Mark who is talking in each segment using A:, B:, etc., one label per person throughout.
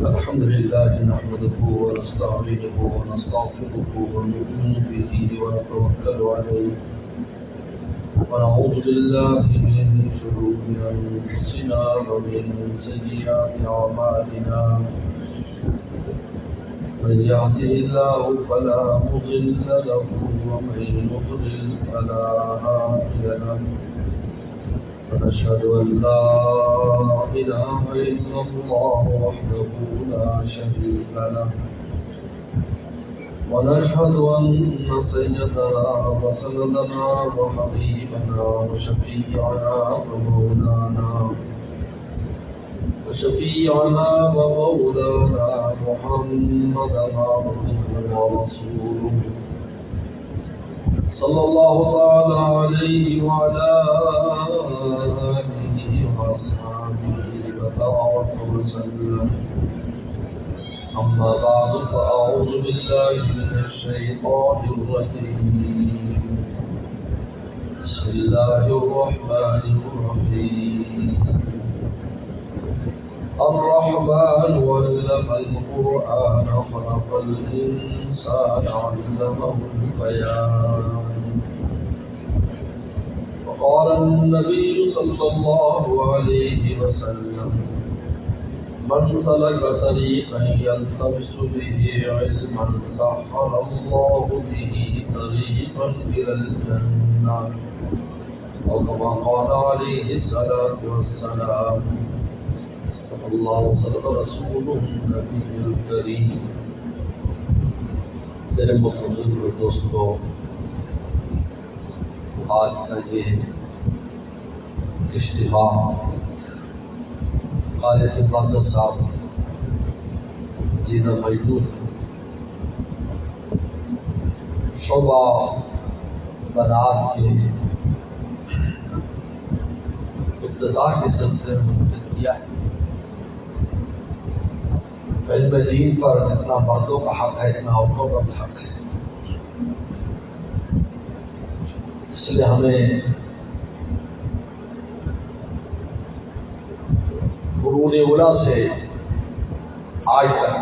A: الحمد لله نحمده ونستعينه ونستغفره ونؤمن به ونتوكل عليه ونعوذ بالله من شرور أنفسنا ومن سيئات أعمالنا من يهده الله فلا مضل له ومن يضلل فلا هادي له ونشهد أن لا إله إلا الله وحده لا شريك له ونشهد أن سيدنا وسندنا وحبيبنا وشفيعنا ومولانا محمدا عبده ورسوله صلى الله تعالى عليه وعلى آله وأصحابه وبارك وسلم. أما بعد فأعوذ بالله من الشيطان الرجيم. بسم الله الرحمن الرحيم. الرحمن علم القرآن خلق الإنسان علمه البيان. وقال النبي صلى الله عليه وسلم من سلك طريقا يلتمس به علما سهل الله به طريقا إلى الجنة أو كما قال عليه الصلاة والسلام. اللہ صدق رسولہ النبی الکریم. میرے محترم دوستو، آج کا یہ اجتماع قاری حفاظت صاحب جینا محدود شعبہ بنات کے ابتدا کے سلسلے میں منعقد کیا ہے. علم دین پر جتنا مردوں کا حق ہے اتنا عورتوں کا بھی حق ہے. اس لیے ہمیں قرون اولیٰ سے آج تک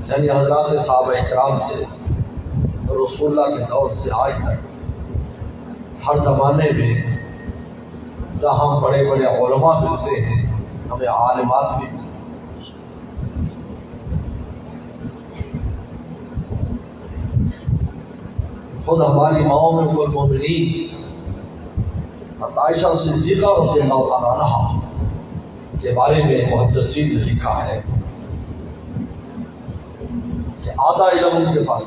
A: یعنی حضرات صحابہ اکرام سے رسول اللہ کے دور سے آج تک ہر زمانے میں جہاں بڑے بڑے علماء ملتے ہیں ہمیں عالمات بھی خود ہماری ماؤں میں کوئی مومنین عائشہ صدیقہ رضی اللہ تعالیٰ عنہا کے بارے میں محدثین نے لکھا ہے کہ آدھا علم ان کے پاس.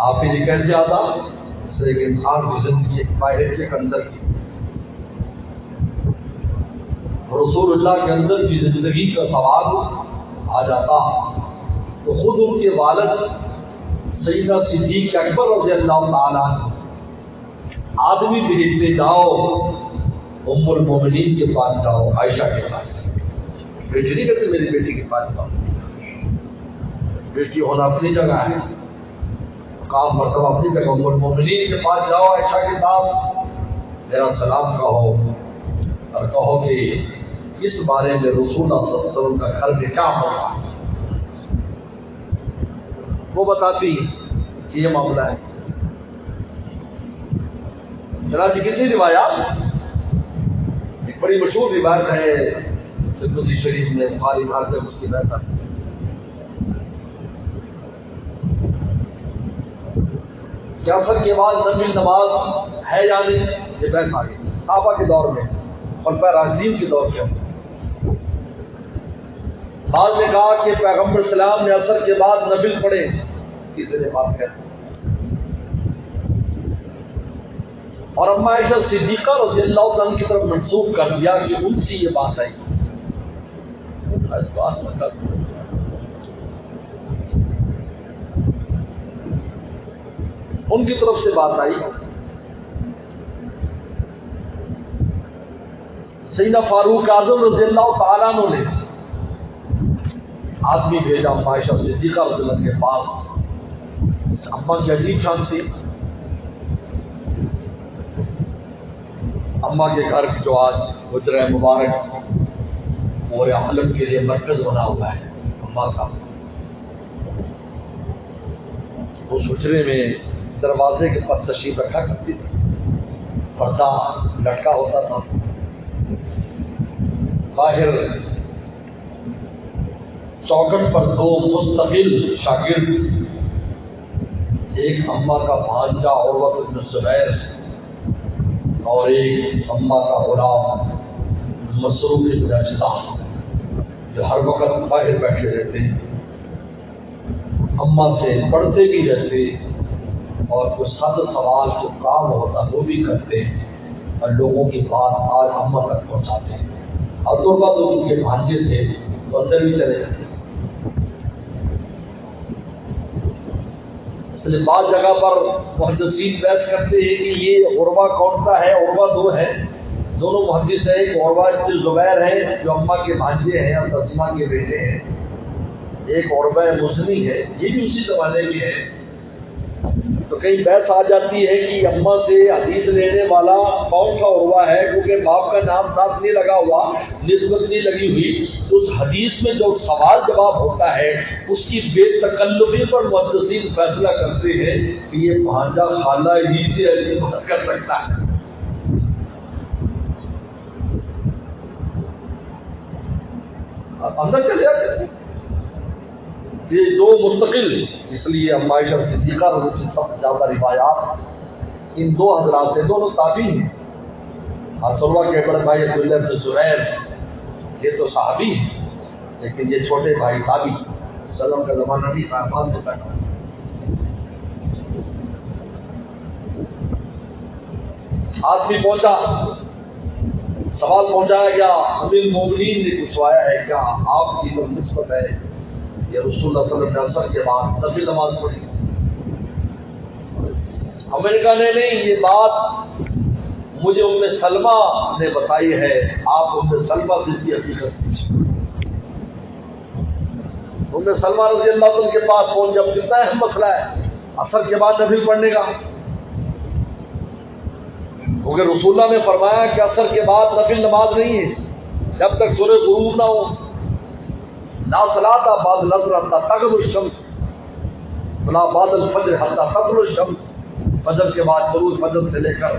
A: آپ ہی نہیں کیسے آتا اس ایک انسان کی زندگی ایک باہر کے اندر کی رسول اللہ کے اندر کی زندگی کا سوال آ جاتا تو خود ان کے والد سیدنا صدیق اکبر رضی اللہ تعالیٰ آدمی بھیجتے جاؤ ام المومنین کے پاس جاؤ، عائشہ کے پاس. بیٹی نہیں کہتے میری بیٹی کے پاس جاؤ. بیٹی ہونا اپنی جگہ ہے، کام مرتبہ اپنی جگہ. ام المومنین کے پاس جاؤ، عائشہ کے پاس میرا سلام کہو اور کہو کہ اس بارے میں رسول اللہ صلی اللہ علیہ وسلم کا گھر میں کیا ہوگا. وہ بتاتی کہ یہ معاملہ ہے. چنانچہ کتنی روایات، ایک بڑی مشہور روایت ہے ترمذی شریف میں، بخاری میں مسلم ہے کہ عصر کے بعد نفل نماز ہے یا نہیں، یہ بحث آ گئی صحابہ کے دور میں، خلفائے راشدین کے دور میں. بعض نے کہا کہ پیغمبر اسلام نے عصر کے بعد نفل پڑھے، تیسرے بات کہتے. اور اما عائشہ صدیقہ رضی اللہ عنہ کی طرف منسوخ کر دیا کہ ان سے یہ بات آئی. ان کی طرف سے بات آئی. سیدنا فاروق اعظم رضی اللہ تعالیٰ عنہ نے آدمی بھیجا عائشہ صدیقہ رضی اللہ کے پاس. اما کی عجیب شان تھی. اماں کے گھر جو آج حجرہ مبارک پورے عالم کے لیے مرکز بنا ہوا ہے اماں کا، اس حجرے میں دروازے کے پاس تشریف رکھا کرتی تھی، پردہ لٹکا ہوتا تھا، باہر چوکٹ پر دو مستقل شاگرد، ایک اماں کا بھانجا عروہ بن زبیر اور ایک اماں کا غلام مسروق بن اجدع، جو ہر وقت باہر بیٹھے رہتے، اماں سے پڑھتے بھی رہتے اور کچھ سادہ سوال جو کام ہوتا وہ بھی کرتے اور لوگوں کی بات آج اماں تک پہنچاتے، اور تو بعد ان کے بھانجے تھے تو اندر بھی چلے جاتے۔ اس لیے بعض جگہ پر محدثین بحث کرتے ہیں کہ یہ عروہ کون سا ہے، عروہ دو ہے، دونوں محدث ہیں، ایک عروہ بن زبیر ہے جو اماں کے بھانجے ہیں اور تسلیمہ کے بیٹے ہیں، ایک عروہ مزنی ہے، یہ بھی اسی زمانے میں ہے۔ تو کئی بحث آ جاتی ہے کہ اماں سے حدیث لینے والا کون سا عروہ ہے، کیونکہ باپ کا نام ساتھ نہیں لگا ہوا، نسبت نہیں لگی ہوئی، تو اس حدیث میں جو سوال جواب ہوتا ہے اس کی بے تکلفی پر محدثین فیصلہ کرتے ہیں کہ یہ بھانجا خالہ ہی سے ایسی بات کر سکتا ہے۔ اندر چلے جاتے یہ دو مستقل، اس لیے عائشہ صدیقہ رضی اللہ عنہا سے سب سے زیادہ روایات ان دو حضرات سے، دونوں تابعی ہیں۔ عروہ کے بڑے بھائی عبداللہ بن زبیر یہ تو صحابی ہیں، لیکن یہ چھوٹے بھائی تابعی، سلم کا زمانہ نہیں تھا، بعد میں تک۔ آدمی پہنچا، سوال پہنچایا گیا، امیر المومنین نے پوچھوایا ہے کیا آپ کی جو نسبت ہے یہ رسول اللہ صلی اللہ علیہ وسلم کے بعد نفل نماز پڑھی؟ امریکہ نے نہیں، یہ بات مجھے ام سلمہ نے بتائی ہے، آپ ام سلمہ سے اس کی حقیقت پوچھیں۔ ام سلمہ رضی اللہ عنہ کے پاس پہنچ، جب کتنا اہم مسئلہ ہے عصر کے بعد نفل پڑھنے کا، کیونکہ رسول اللہ نے فرمایا کہ عصر کے بعد نفل نماز نہیں ہے جب تک سورج غروب نہ ہو، لا صلاۃ بعد العصر حتی تغرب الشمس ولا بعد الفجر حتی تطلع الشمس، فجر کے بعد طلوع فجر سے لے کر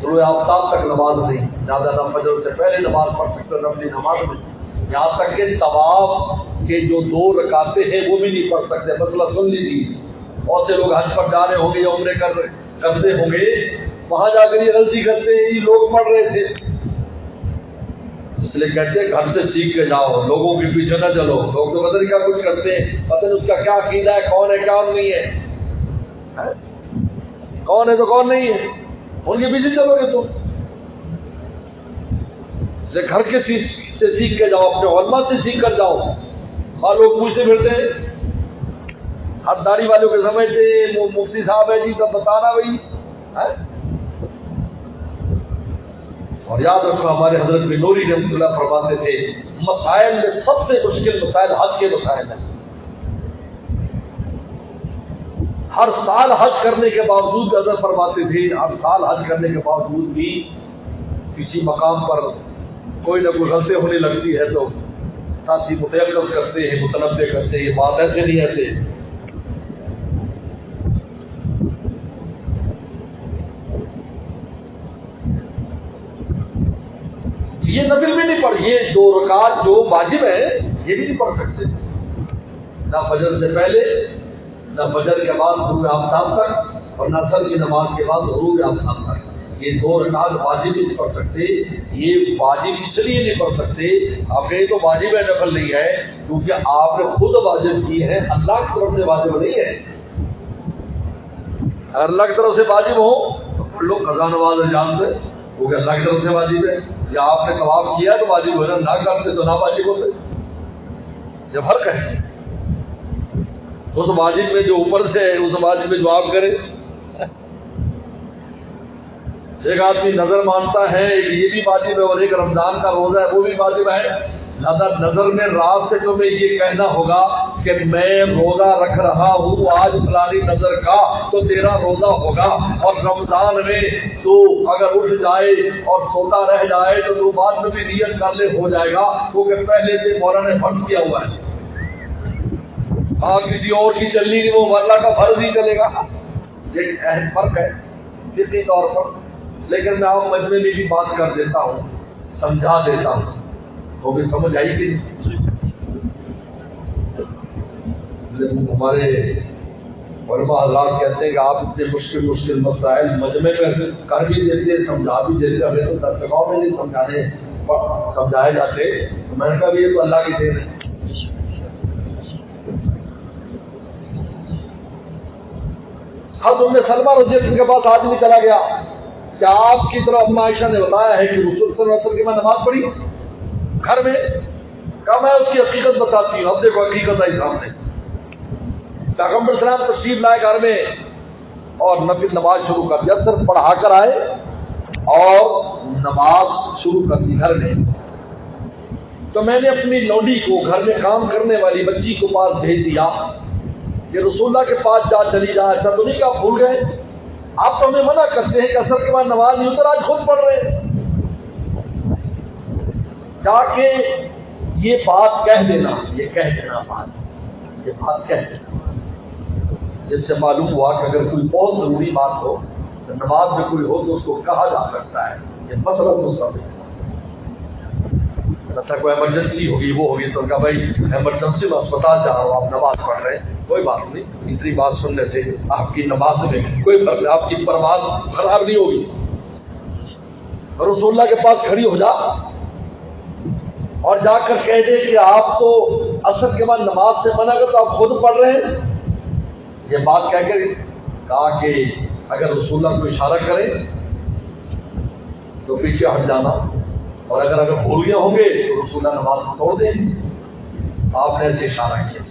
A: طلوع آفتاب تک نماز نہیں، زیادہ نہ فجر سے پہلے نماز پڑھ سکتے نفلی نماز میں، یہاں تک کہ طواف کے جو 2 رکعتیں ہیں وہ بھی نہیں پڑھ سکتے۔ مسئلہ سن لیجیے، بہت سے لوگ حج پر جا رہے ہوں گے یا عمرے کرتے ہوں گے، وہاں جا کر یہ غلطی کرتے ہیں، یہ لوگ پڑھ رہے تھے، اس لیے کہتے ہیں گھر سے سیکھ کے جاؤ، لوگوں کے پیچھے نہ چلو، لوگ تو پتہ نہیں کیا کچھ کرتے ہیں، پتہ نہیں اس کا کیا عقیدہ ہے، کون ہے کون نہیں ہے، کون ہے تو کون نہیں ہے، ان کے پیچھے چلو گے تم۔ گھر کے سے سیکھ کے جاؤ، اپنے علماء سے سیکھ کر جاؤ۔ اور لوگ پوچھتے پھرتے ہیں، ہر داڑھی والوں کے سمجھتے مفتی صاحب ہے جی تو بتانا بھائی، اور یاد رکھو ہمارے حضرت بنوری رحمۃ اللہ فرماتے تھے مسائل میں سب سے مشکل مسائل حج کے مسائل ہیں۔ ہر سال حج کرنے کے باوجود حضرت فرماتے تھے، ہر سال حج کرنے کے باوجود بھی کسی مقام پر کوئی نہ کوئی غلطی ہونے لگتی ہے تو ساتھی متیقظ کرتے ہیں، متنبع کرتے ہیں، یہ بات ایسے نہیں ایسے۔ یہ نفل بھی نہیں پڑھ، یہ 2 رکعت جو واجب ہے یہ بھی نہیں پڑھ سکتے، نہ فجر سے پہلے، نہ فجر کے بعد غروب آفتاب تک، اور نہ عصر کی نماز کے بعد غروب آفتاب تک۔ یہ 2 رکعت واجب نہیں پڑھ سکتے۔ یہ واجب اس لیے نہیں پڑھ سکتے، آپ کہیں تو واجب ہے، نفل نہیں ہے، کیونکہ آپ نے خود واجب کی ہے، اللہ کی طرف سے واجب نہیں ہے۔ اگر اللہ کی طرف سے واجب ہو تو لوگ قضا نماز انجام دیں، کیونکہ اللہ کی طرف سے واجب ہے، یا آپ نے طواف کیا تو واجب ہونا، نہ کرتے تو نہ واجب ہوتے، جب فرق ہے۔ اس واجب میں جو اوپر سے ہے اس واجب میں جو آپ کرے، ایک آدمی نظر مانتا ہے یہ بھی واجب ہے، اور ایک رمضان کا روزہ ہے وہ بھی واجب ہے، نظر میں رات سے تمہیں یہ کہنا ہوگا کہ میں روزہ رکھ رہا ہوں آج فلانی نظر کا تو تیرا روزہ ہوگا، اور رمضان میں تو اگر اٹھ جائے اور سوتا رہ جائے تو بعد میں بھی نیت کر لے ہو جائے گا، کیونکہ پہلے سے مولانا نے فرض کیا ہوا ہے۔ کسی اور کی چلنی نہیں، وہ ورنہ کا فرض ہی چلے گا۔ یہ اہم فرق ہے فقہی طور پر، لیکن میں آپ مجمع میں بھی بات کر دیتا ہوں، سمجھا دیتا ہوں، وہ بھی سمجھ آئی کہ ہمارے علماء حضرات کہتے ہیں کہ آپ اتنے مشکل مسائل مجمع میں کر بھی دیتے، سمجھا بھی دیتے، ہمیں تو دستگاہوں میں نہیں سمجھائے جاتے، تو میں نے کہا یہ تو اللہ کی دین ہے۔ حضرت ام سلمہ رضی اللہ عنہ کے پاس آدمی چلا گیا کہ آپ کی طرف اما عائشہ نے بتایا ہے کہ رسول صلی اللہ علیہ وسلم کی میں نماز پڑھی گھر میں، کہا میں اس کی حقیقت بتاتی ہوں، اب دیکھو حقیقت آئی سامنے۔ پیغمبر اسلام تشریف لائے گھر میں اور نفل نماز شروع کر دیا، صرف پڑھا کر آئے اور نماز شروع کر دی گھر میں۔ تو میں نے اپنی لونڈی کو، گھر میں کام کرنے والی بچی کو پاس بھیج دیا کہ رسول اللہ کے پاس جا چلی جا، ایسا تو نہیں کہ آپ بھول گئے، آپ تو ہمیں منع کرتے ہیں کہ اثر کے بعد نماز نہیں اتر، آج خود پڑھ رہے ہیں، تاکہ یہ بات کہہ دینا، یہ بات کہہ دینا، جس سے معلوم ہوا کہ اگر کوئی بہت ضروری بات ہو تو نماز میں کوئی ہو تو اس کو کہا جا سکتا ہے، یہ مسئلہ مستقبل اچھا کوئی ایمرجنسی ہوگی وہ ہوگی تو کہا بھائی ایمرجنسی میں اسپتال جا رہا ہوں، آپ نماز پڑھ رہے ہیں، کوئی بات نہیں، تیسری بات سننے سے آپ کی نماز میں کوئی فرق نہیں، آپ کی پرواز خراب نہیں ہوگی۔ رسول اللہ کے پاس کھڑی ہو جا اور جا کر کہہ دے کہ آپ تو عصر کے بعد نماز سے منع کر تو آپ خود پڑھ رہے ہیں، یہ بات کہہ کر کہا کہ اگر رسول اللہ کو اشارہ کرے تو پیچھے ہٹ جانا، اور اگر بھول گئے ہوں گے تو رسول اللہ نماز کو توڑ دیں۔ آپ نے ایسے اشارہ کیا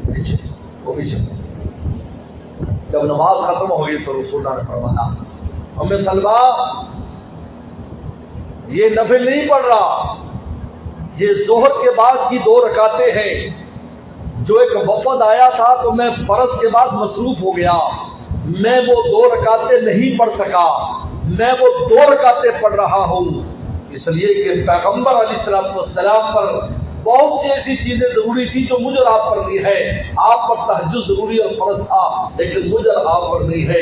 A: پیچھے، وہ پیچھے۔ جب نماز ختم ہو گئی تو رسول اللہ نے فرمایا ام سلمہ یہ نفل نہیں پڑھ رہا، یہ ظہر کے بعد کی 2 رکعتیں ہیں، جو ایک وفد آیا تھا تو میں فرض کے بعد مصروف ہو گیا، میں وہ 2 رکعتیں نہیں پڑھ سکا، میں وہ 2 رکعتیں پڑھ رہا ہوں، اس لیے کہ پیغمبر علیہ السلام پر بہت سی ایسی چیزیں ضروری تھی جو مجھے آپ پر نہیں ہے، آپ پر تہجد ضروری اور فرض تھا لیکن مجھے آپ پر نہیں ہے۔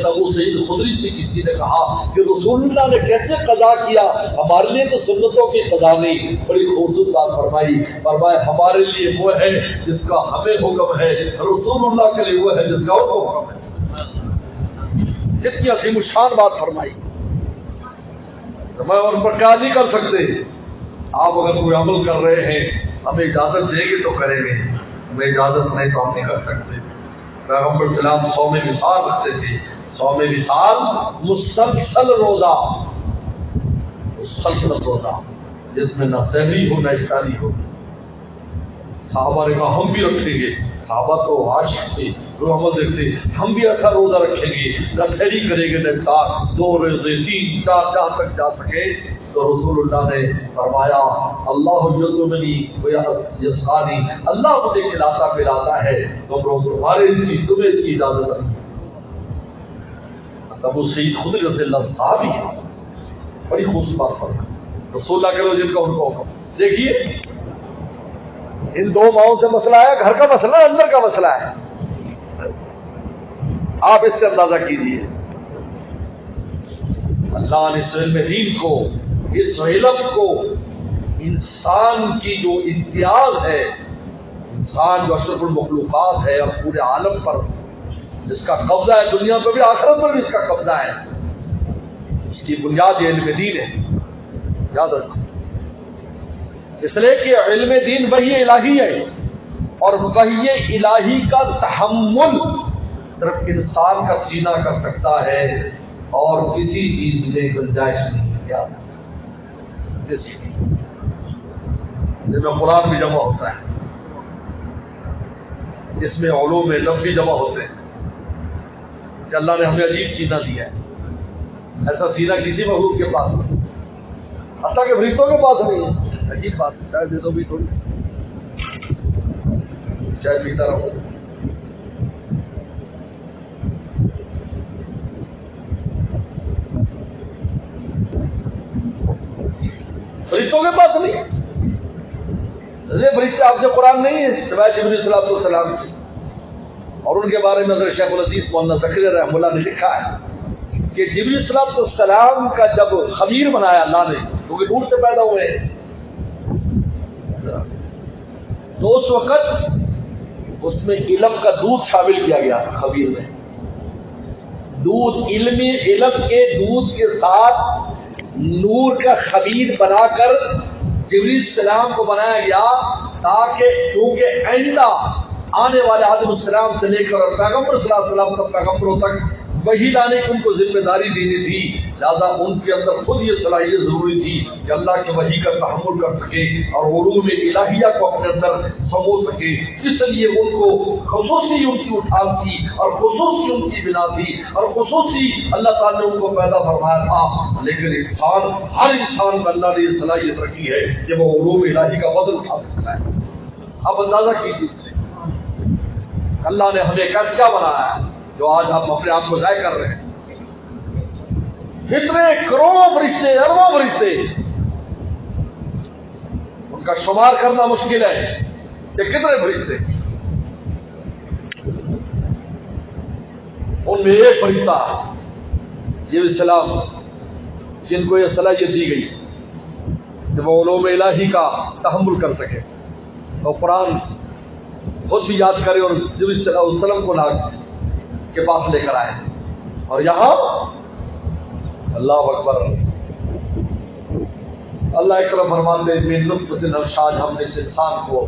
A: ابو سعید خدری سے کسی نے کہا کہ رسول اللہ نے کیسے قضا کیا، ہمارے لیے تو سنتوں کی قضا نہیں، بڑی خوبصورت بات فرمایا ہمارے لیے وہ ہے جس کا ہمیں حکم ہے، رسول اللہ کے لیے وہ ہے جس کا حکم ہے۔ اتنی عظیم الشان بات فرمائی، میں ان پر کیا نہیں کر سکتے، آپ اگر کوئی عمل کر رہے ہیں ہمیں اجازت دیں گے تو کریں گے، ہمیں اجازت نہیں تو ہم نہیں کر سکتے۔ پیغمبر اسلام 100 وصال رکھتے تھے، 100 وصال مسلسل روزہ، جس میں نہ سحری ہو نہ افطاری ہو۔ صحابہ نے کہا ہم بھی رکھیں گے، صحابہ تو عاشق تھے، رحمت دیکھتے، ہم بھی ایسا روزہ رکھیں گے، نہ سحری کریں گے نہ افطار، 2 روزے 3 4 جہاں تک جا سکے۔ تو رسول اللہ نے فرمایا اللہ یطعمنی ویسقانی، اللہ مجھے کھلاتا پلاتا ہے، تمہارے تمہیں اس کی اجازت ہے۔ ابو سعید خدری رضی اللہ صحابی ہے، بڑی خوبصورت بات فرمائی رسول اللہ کے جن کا ان کو حکم۔ دیکھیے ان 2 ماؤں سے مسئلہ ہے، گھر کا مسئلہ ہے، اندر کا مسئلہ ہے، آپ اس سے اندازہ کیجیے۔ اللہ نے اس علم دین کو، اس علم کو، انسان کی جو امتیاز ہے، انسان جو اشرف المخلوقات ہے اور پورے عالم پر جس کا قبضہ ہے، دنیا پر بھی آخرت پر بھی اس کا قبضہ ہے، اس کی بنیاد یہ علم دین ہے، یاد رکھو۔ اس لیے کہ علم دین وحی الہی ہے، اور وحی الہی کا تحمل صرف انسان کا سینہ کر سکتا ہے، اور کسی چیز میں گنجائش نہیں ہے۔ جس میں قرآن بھی جمع ہوتا ہے، جس میں علوم لفظ بھی جمع ہوتے ہیں، کہ اللہ نے ہمیں عجیب سینہ دیا ہے، ایسا سینہ کسی مخلوق کے پاس نہیں، حتیٰ کہ فرشتوں کے پاس نہیں ہے۔ عجیب بات ہے، دے دو بھی تھوڑی چائے پیتا رہوں. فرشتوں کے پاس نہیں. فرشتے آپ سے قرآن نہیں ہے سوائے جبریل علیہ السلام کی. اور ان کے بارے میں حضرت شیخ الحدیث مولانا زکریا رحمہ اللہ نے لکھا ہے کہ جبریل علیہ السلام کا جب خبیر بنایا اللہ نے کیونکہ دور سے پیدا ہوئے ہیں تو اس وقت اس میں علم کا دودھ شامل کیا گیا خبیر میں. دودھ علمی علم کے دودھ کے ساتھ نور کا خبیر بنا کر جبریل السلام کو بنایا گیا تاکہ کیونکہ آئندہ آنے والے آدم السلام سے لے کر اور پیغمبر صلی اللہ علیہ وسلم تک پیغمبروں تک وہی لانے کی ان کو ذمہ داری دینی تھی. لہٰذا ان کے اندر خود یہ صلاحیت ضروری تھی کہ اللہ کی وحی کا تحمل کر سکے اور علوم الہیہ کو اپنے اندر سمو سکے. اس لیے ان کو خصوصی ان کی اٹھان تھی اور خصوصی ان کی بنا تھی اور خصوصی اللہ تعالیٰ نے ان کو پیدا فرمایا تھا. لیکن انسان ہر انسان میں اللہ نے یہ صلاحیت رکھی ہے کہ وہ علوم الہی کا وزن اٹھا سکتا ہے. اب اندازہ کیجیے اللہ نے ہمیں کیا بنایا ہے جو آج ہم اپنے آپ کو ضائع کر رہے ہیں. کتنے کروڑوں فرشتے اربوں فرشتے ان کا شمار کرنا مشکل ہے کہ کتنے فرشتے. ان میں ایک فرشتہ یہ السلام جن کو یہ صلاحیت دی گئی کہ وہ علوم الہی کا تحمل کر سکے اور قرآن خود بھی یاد کرے اور جبریل صلی اللہ علیہ وسلم کو لا کے پاس لے کر آئے. اور یہاں اللہ اکبر اللہ اکرم فرماتے ہیں من نطفۃ امشاج ہم نے اس انسان کو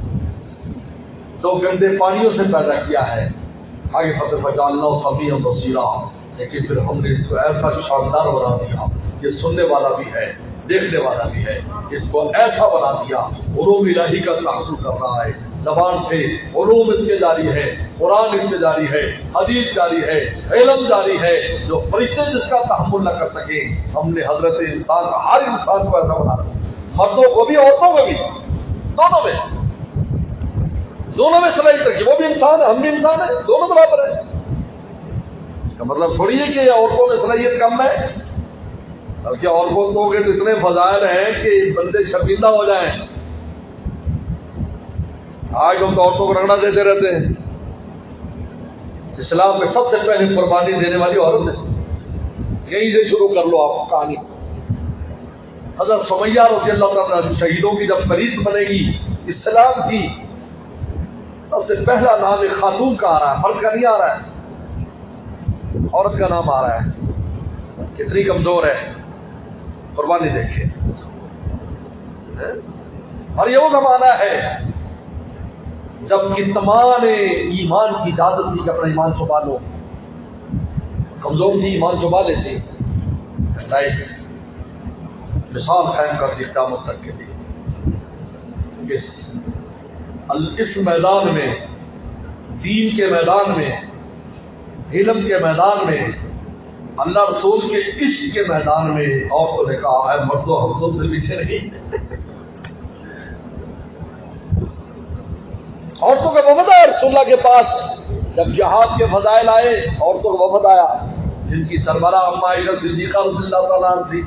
A: 2 گندے پانیوں سے پیدا کیا ہے. آگے فتح فجعلناہ سمیعا بصیرا لیکن پھر ہم نے اس کو ایسا شاندار بنا دیا یہ سننے والا بھی ہے دیکھنے والا بھی ہے. اس کو ایسا بنا دیا علوم الہی کا تحصیل کر رہا ہے. زبان سے علوم اس کے جاری ہے قرآن اس کے جاری ہے حدیث جاری ہے علم جاری ہے جو فرشتے جس کا تحمل نہ کر سکے. ہم نے حضرت انسان ہر انسان کو ایسا بنا رہا مردوں کو بھی عورتوں کو بھی دونوں میں صلاحیت رکھی. وہ بھی انسان ہے ہم بھی انسان ہیں دونوں برابر ہیں. اس کا مطلب تھوڑی ہے کہ عورتوں میں صلاحیت کم ہے بلکہ عورتوں کے تو اتنے فضائل ہیں کہ بندے شرمندہ ہو جائیں. آج ہم تو عورتوں کو رگڑا دیتے رہتے ہیں. اسلام میں سب سے پہلے قربانی دینے والی عورت ہے. یہیں سے شروع کر لو آپ کہانی. حضرت سمیہ رضی اللہ تعالیٰ شہیدوں کی جب فریض بنے گی اسلام کی سب سے پہلا نام ایک خاتون کا آ رہا ہے مرد کا نہیں آ رہا ہے عورت کا نام آ رہا ہے. کتنی کمزور ہے قربانی دیکھیں. اور یہ وہ زمانہ ہے جب کہ تمام ایمان کی اجازت تھی کہ اپنا ایمان چھپا لو. کمزور تھی ایمان چھپا لیتے مثال قائم کر دی قیامت تک کے لیے. اس میدان میں دین کے میدان میں علم کے میدان میں اللہ رسول کے عشق کے میدان میں عورتوں نے کہا ہے مردوں ہم تم سے پیچھے نہیں. عورتوں کا وفد آیا رسول اللہ کے پاس جب جہاد کے فضائل آئے عورتوں کا وفد آیا جن کی سربراہ اما عائشہ صدیقہ رضی اللہ تعالیٰ عنہ تھی.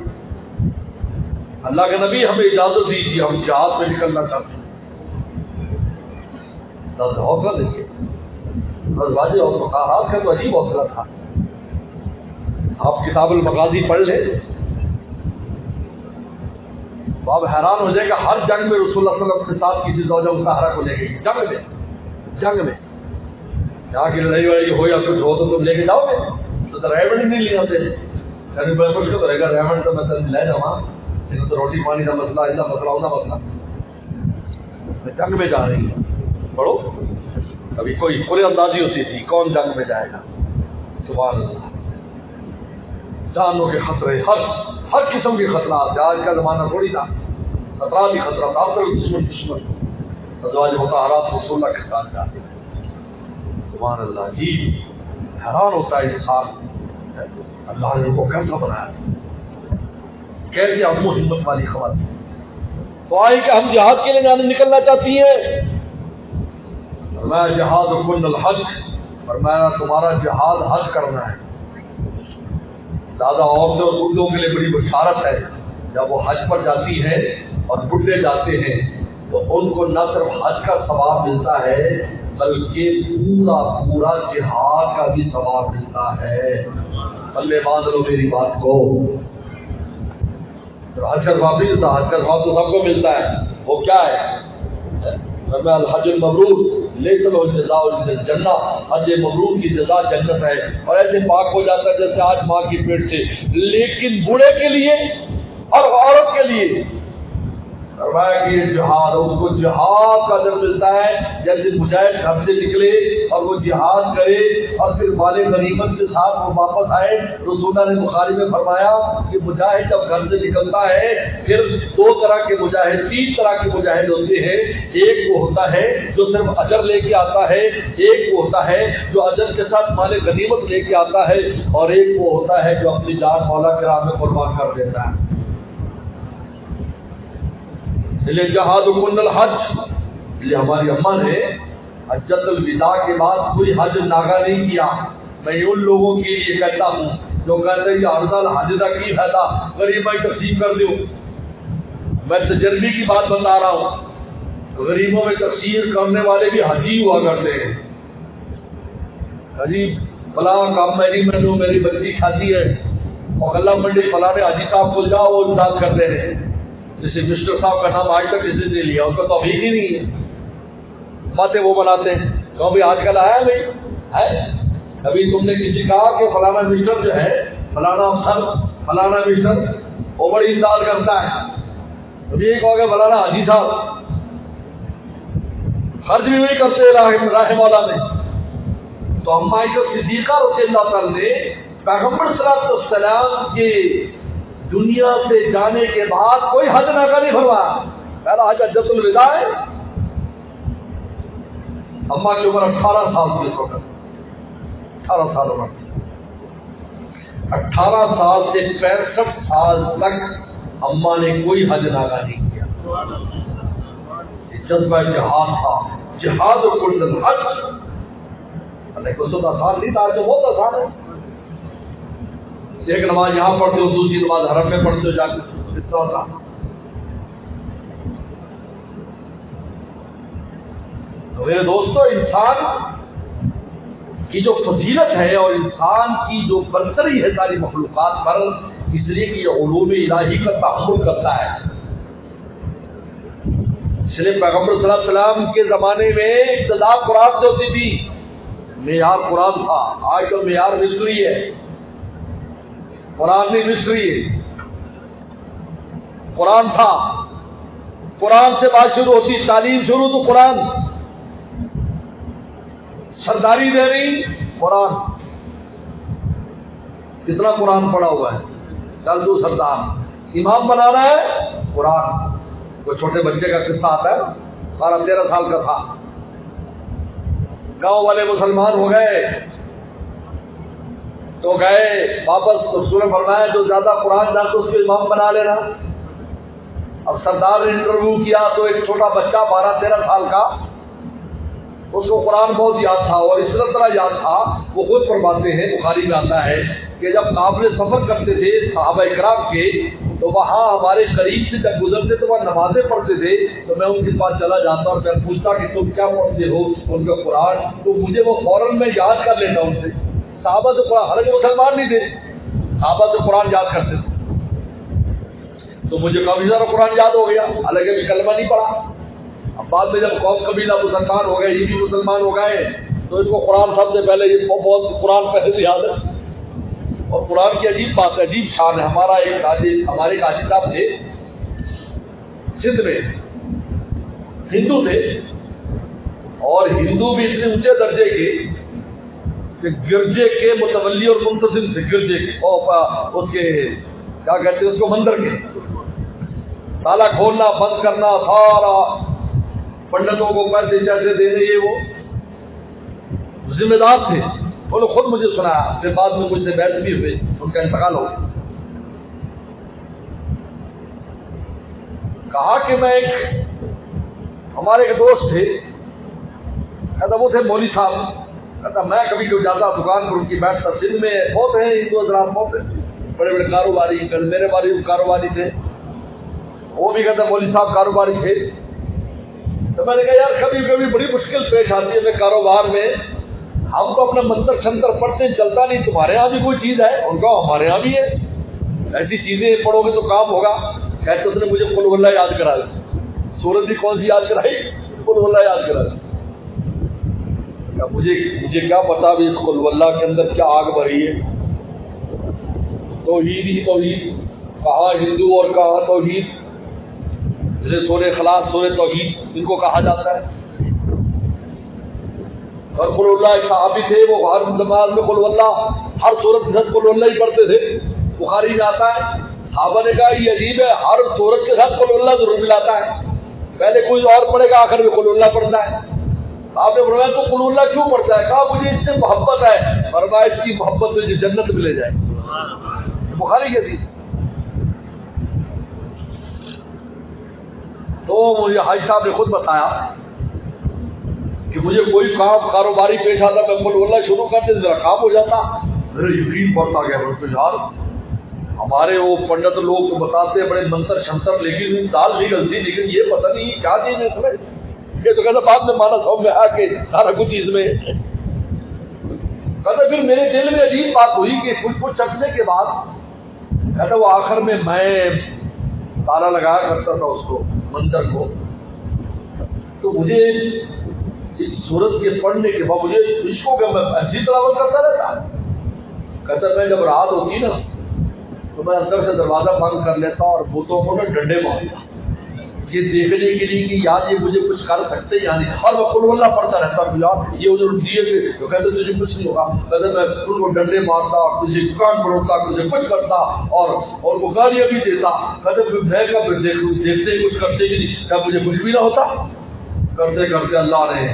A: اللہ کے نبی ہمیں اجازت دیجیے ہم جہاد میں نکلنا چاہتے ہیں. حوصلہ دیکھیے واضح اور آج کا تو عجیب حوصلہ تھا. آپ کتاب المغازی پڑھ لیں تو آپ حیران ہو جائے گا. ہر جنگ میں رسول اللہ صلی اللہ علیہ وسلم کے ساتھ کسی زوجہ مطہرہ کو لے گئی. جنگ میں یہاں کی لڑائی وڑائی ہو یا کچھ ہو تو تم لے کے جاؤ گے تو ریمنڈ نہیں لے آتے. بالکل تو رہے گا ریمنڈ تو میں لے جاؤں لیکن تو روٹی پانی کا مسئلہ ایسا مسئلہ ہونا مسئلہ جنگ میں جا رہی ہے. پڑھو کبھی کوئی پورے اندازی ہوتی تھی کون جنگ میں جائے گا. سبحان اللہ. جانوں کے خطرے ہر قسم کے خطرات. آج کا زمانہ تھوڑی تھا خطرات ہی خطرات. آپ کو دشمن ازواج مطہرات رسول اللہ کے ساتھ جاتے. سبحان اللہ. جی حیران ہوتا ہے انسان اللہ نے ان کو کیسا بنایا کیسے امو ہمت والی خواتین. تو آئی کہ ہم جہاد کے لیے نکلنا چاہتی ہیں. میں جہاد کن الحج، اور میں تمہارا جہاد حج کرنا ہے. زیادہ عورتوں اور بوڑھوں کے لیے بڑی بشارت ہے، جب وہ حج پر جاتی ہیں اور بڈھے جاتے ہیں تو ان کو نہ صرف حج کا ثواب ملتا ہے بلکہ پورا پورا جہاد کا بھی ثواب ملتا ہے. پلے باندھ لو میری بات کو. حج کا ثواب نہیں ملتا، حج کا ثواب تو سب کو ملتا ہے. وہ کیا ہے؟ الحج المبرور لیس له الجزاء الا الجنہ. حج مبرور کی جزا جنت ہے، اور ایسے پاک ہو جاتا ہے جیسے آج ماں کی پیٹ سے. لیکن بوڑھے کے لیے اور عورت کے لیے فرمایا کہ یہ جہاد، اس کو جہاد کا اجر ملتا ہے. جیسے مجاہد گھر سے نکلے اور وہ جہاد کرے اور پھر مال غنیمت کے ساتھ وہ واپس آئے. رسول اللہ نے بخاری میں فرمایا کہ مجاہد جب گھر سے نکلتا ہے پھر دو طرح کے مجاہد، تین طرح کے مجاہد ہوتے ہیں. ایک وہ ہوتا ہے جو صرف اجر لے کے آتا ہے، ایک وہ ہوتا ہے جو اجر کے ساتھ مال غنیمت لے کے آتا ہے، اور ایک وہ ہوتا ہے جو اپنی جان مولا کی راہ میں قربان کر دیتا ہے. جہاد کن الحج. یہ ہماری اماں نے حجۃ الوداع کے بعد کوئی حج ناغا نہیں کیا. میں ان لوگوں کے لیے کہتا ہوں جو کہتے ہیں ہر سال حج کا کی فائدہ، غریباں تقسیم کر دو. میں تجربے کی بات بتا رہا ہوں. غریبوں میں تقسیم کرنے والے بھی حجی ہوا کرتے ہیں. حجی فلاں کام میری بچی کھاتی ہے اور اللہ منڈی فلاں حاجی صاحب کو جاؤ وہ امداد کرتے ہیں. جیسے مسٹر صاحب کا نام آج تک کسی نے لیا، اس کا توفیق ہی نہیں ہے. باتیں وہ بناتے ہیں کہ بھی آج کل آیا بھائی ہے. ابھی تم نے کسی کہا کہ فلانا مسٹر جو ہے، فلانا افسر، فلانا مسٹر وہ بڑی امداد کرتا ہے. ابھی یہ کہو گے فلانا حاجی صاحب خرچ بھی وہی کرتے راہ مولا میں. تو اما صدیقہ رضی اللہ تعالی نے پیغمبر صلی اللہ علیہ وسلم کے دنیا سے جانے کے بعد کوئی حج ناغا نہیں فرمایا. پہلا حج حجۃ الوداع ہے. اماں کی عمر 18 سال کی اس وقت، 18 سال عمر. 18 سال سے 65 سال تک اماں نے کوئی حج ناغا نہیں کیا. جذبہ جہاد تھا. جہاد کل الحج. کو سب آسان نہیں تھا، جو بہت آسان ہے. ایک نماز یہاں پڑھتے ہو، دوسری نماز حرم میں پڑھتے ہو جا کے، اتنا ہوتا. تو میرے دوستو، انسان کی جو فضیلت ہے اور انسان کی جو برتری ہے ساری مخلوقات پر، اس لیے کہ یہ علوم الہی کا تحمل کرتا ہے. اس لیے پیغمبر صلی اللہ علیہ وسلم کے زمانے میں ابتدا قرآن سے ہوتی تھی. معیار قرآن تھا. آج تو معیار مصری ہے. قرآن نہیں مصری ہے. قرآن تھا، قرآن سے بات شروع ہوتی، تعلیم شروع تو قرآن. سرداری دینی قرآن. کتنا قرآن پڑھا ہوا ہے. چل تو سردار. امام بنانا ہے قرآن. کوئی چھوٹے بچے کا قصہ آتا ہے، 12-13 سال کا تھا. گاؤں والے مسلمان ہو گئے تو گئے واپس. رسول نے فرمایا جو زیادہ قرآن جانتا اس کو امام بنا لینا. اب سردار نے انٹرویو کیا تو ایک چھوٹا بچہ 12-13 سال کا، اس کو قرآن بہت یاد تھا، اور اس طرح یاد تھا. وہ خود فرماتے ہیں، بخاری میں آتا ہے کہ جب قافلے سفر کرتے تھے صحابہ اکرام کے، تو وہاں ہمارے قریب سے جب گزرتے تو وہ نمازیں پڑھتے تھے، تو میں ان کے پاس چلا جاتا اور میں پوچھتا کہ تم کیا پڑھتے ہو ان کا قرآن. تو مجھے وہ فوراً میں یاد کر لیتا ان سے. صحابہ تو قرآن، حالانکہ مسلمان نہیں تھے، صحابہ تو قرآن یاد کرتے تھے. تو مجھے کافی سارا قرآن یاد ہو گیا، حالانکہ میں کلمہ نہیں پڑھا. اب بعد میں جب قوم قبیلہ مسلمان ہو گئے، یہ بھی مسلمان ہو گئے، تو ان کو قرآن سب سے پہلے یہ بہت قرآن پہلے سے یاد ہے. اور قرآن کی عجیب بات ہے، عجیب شان ہے. ہمارے ایک حاجی صاحب تھے سندھ میں، ہندو تھے، اور ہندو بھی اتنے اونچے درجے کے کہ گرجے کے متولی اور منتظم تھے. گرجے کے اس کے کیا کہتے ہیں اس کو، مندر کے تالا کھولنا بند کرنا، سارا پنڈتوں کو پیسے چیسے دینے، یہ وہ ذمہ دار تھے. انہوں نے خود مجھے سنایا، پھر بعد میں مجھ سے بحث بھی ہوئے، ان کا انتقال ہو گیا. کہا کہ میں ہمارے ایک دوست تھے، کہتا وہ تھے مولوی صاحب، کہتا میں کبھی کبھی جاتا دکان پر ان کی بیٹھتا، سندھ میں بہت ہیں ہندو حضرات، بہت ہیں بڑے بڑے کاروباری، میرے والد کاروباری تھے، وہ بھی کہتا مولوی صاحب کاروباری تھے۔ تو میں نے کہا یار کبھی کبھی بڑی مشکل پیش آتی ہے میں کاروبار میں، ہم تو اپنا منتر شنتر پڑھتے ہیں چلتا نہیں، تمہارے ہاں بھی کوئی چیز ہے؟ ان کا ہمارے ہاں بھی ہے، ایسی چیزیں پڑھو گے تو کام ہوگا۔ کہتے اس نے مجھے قل واللہ یاد کرا دی، سورت بھی کون سی یاد کرائی؟ قل واللہ یاد کرا دی۔ مجھے کیا پتا بھی اس قل واللہ کے اندر کیا آگ بھری ہے، توحید ہی توحید، کہاں ہندو اور کہاں توحید، جیسے سورہ اخلاص سورہ توحید ان کو کہا جاتا ہے۔ اور قل واللہ ایک صحابی تھے، وہ ہر نماز میں قل واللہ، ہر سورت کے ساتھ قل واللہ ہی پڑھتے تھے، بخاری میں آتا ہے۔ صحابہ نے کہا یہ عجیب ہے، ہر سورت کے ساتھ قل واللہ ضرور ملاتا ہے، پہلے کوئی اور پڑھے گا آخر میں قل واللہ پڑھتا ہے۔ آپ نے فرمایا تو قل واللہ کیوں پڑھتا ہے؟ کہا مجھے اس سے محبت ہے، فرمایا اس کی محبت مجھے جنت میں لے جائے، بخاری کی حدیث۔ تو مجھے حاجی صاحب نے خود بتایا کہ مجھے کوئی کام کاروباری پیش آتا، میں قل واللہ شروع کرتے ذرا کام ہو جاتا، میرا یقین پڑتا گیا یار ہمارے وہ پنڈت لوگ تو بتاتے ہیں بڑے منتر شنتر، لیکن دال نہیں گلتی، لیکن یہ پتہ نہیں کیا چیز ہے اس میں، یہ تو کہتا بعد میں مانا سب میں آ کے سارا کچھ چیز میں کہتا۔ پھر میرے دل میں عجیب بات ہوئی کہ کچھ عرصے کے بعد کہتا وہ آخر میں تالا لگایا کرتا تھا اس کو منتر کو، تو مجھے اس صورت کے پڑھنے کے بعد مجھے اس کو میں ایسی تلاوت کرتا رہتا، کہتا میں جب رات ہوتی نا تو میں اندر سے دروازہ بند کر لیتا اور بتوں کو نا ڈنڈے مارتا، یہ دیکھنے کے لیے کہ یار یہ مجھے کچھ کر سکتے یا نہیں، اور میں قل واللہ پڑھتا رہتا یار یہ ادھر دیے گئے تو کہتے تجھے کچھ نہیں ہوگا، کہتے میں ان کو ڈنڈے مارتا، تجھے کان بڑھتا، تجھے کچھ کرتا اور وہ گالیاں بھی دیتا، کہتے میں کب دیکھتے کچھ کرتے بھی نہیں، کیا مجھے کچھ بھی نہ ہوتا؟ کرتے کرتے اللہ نے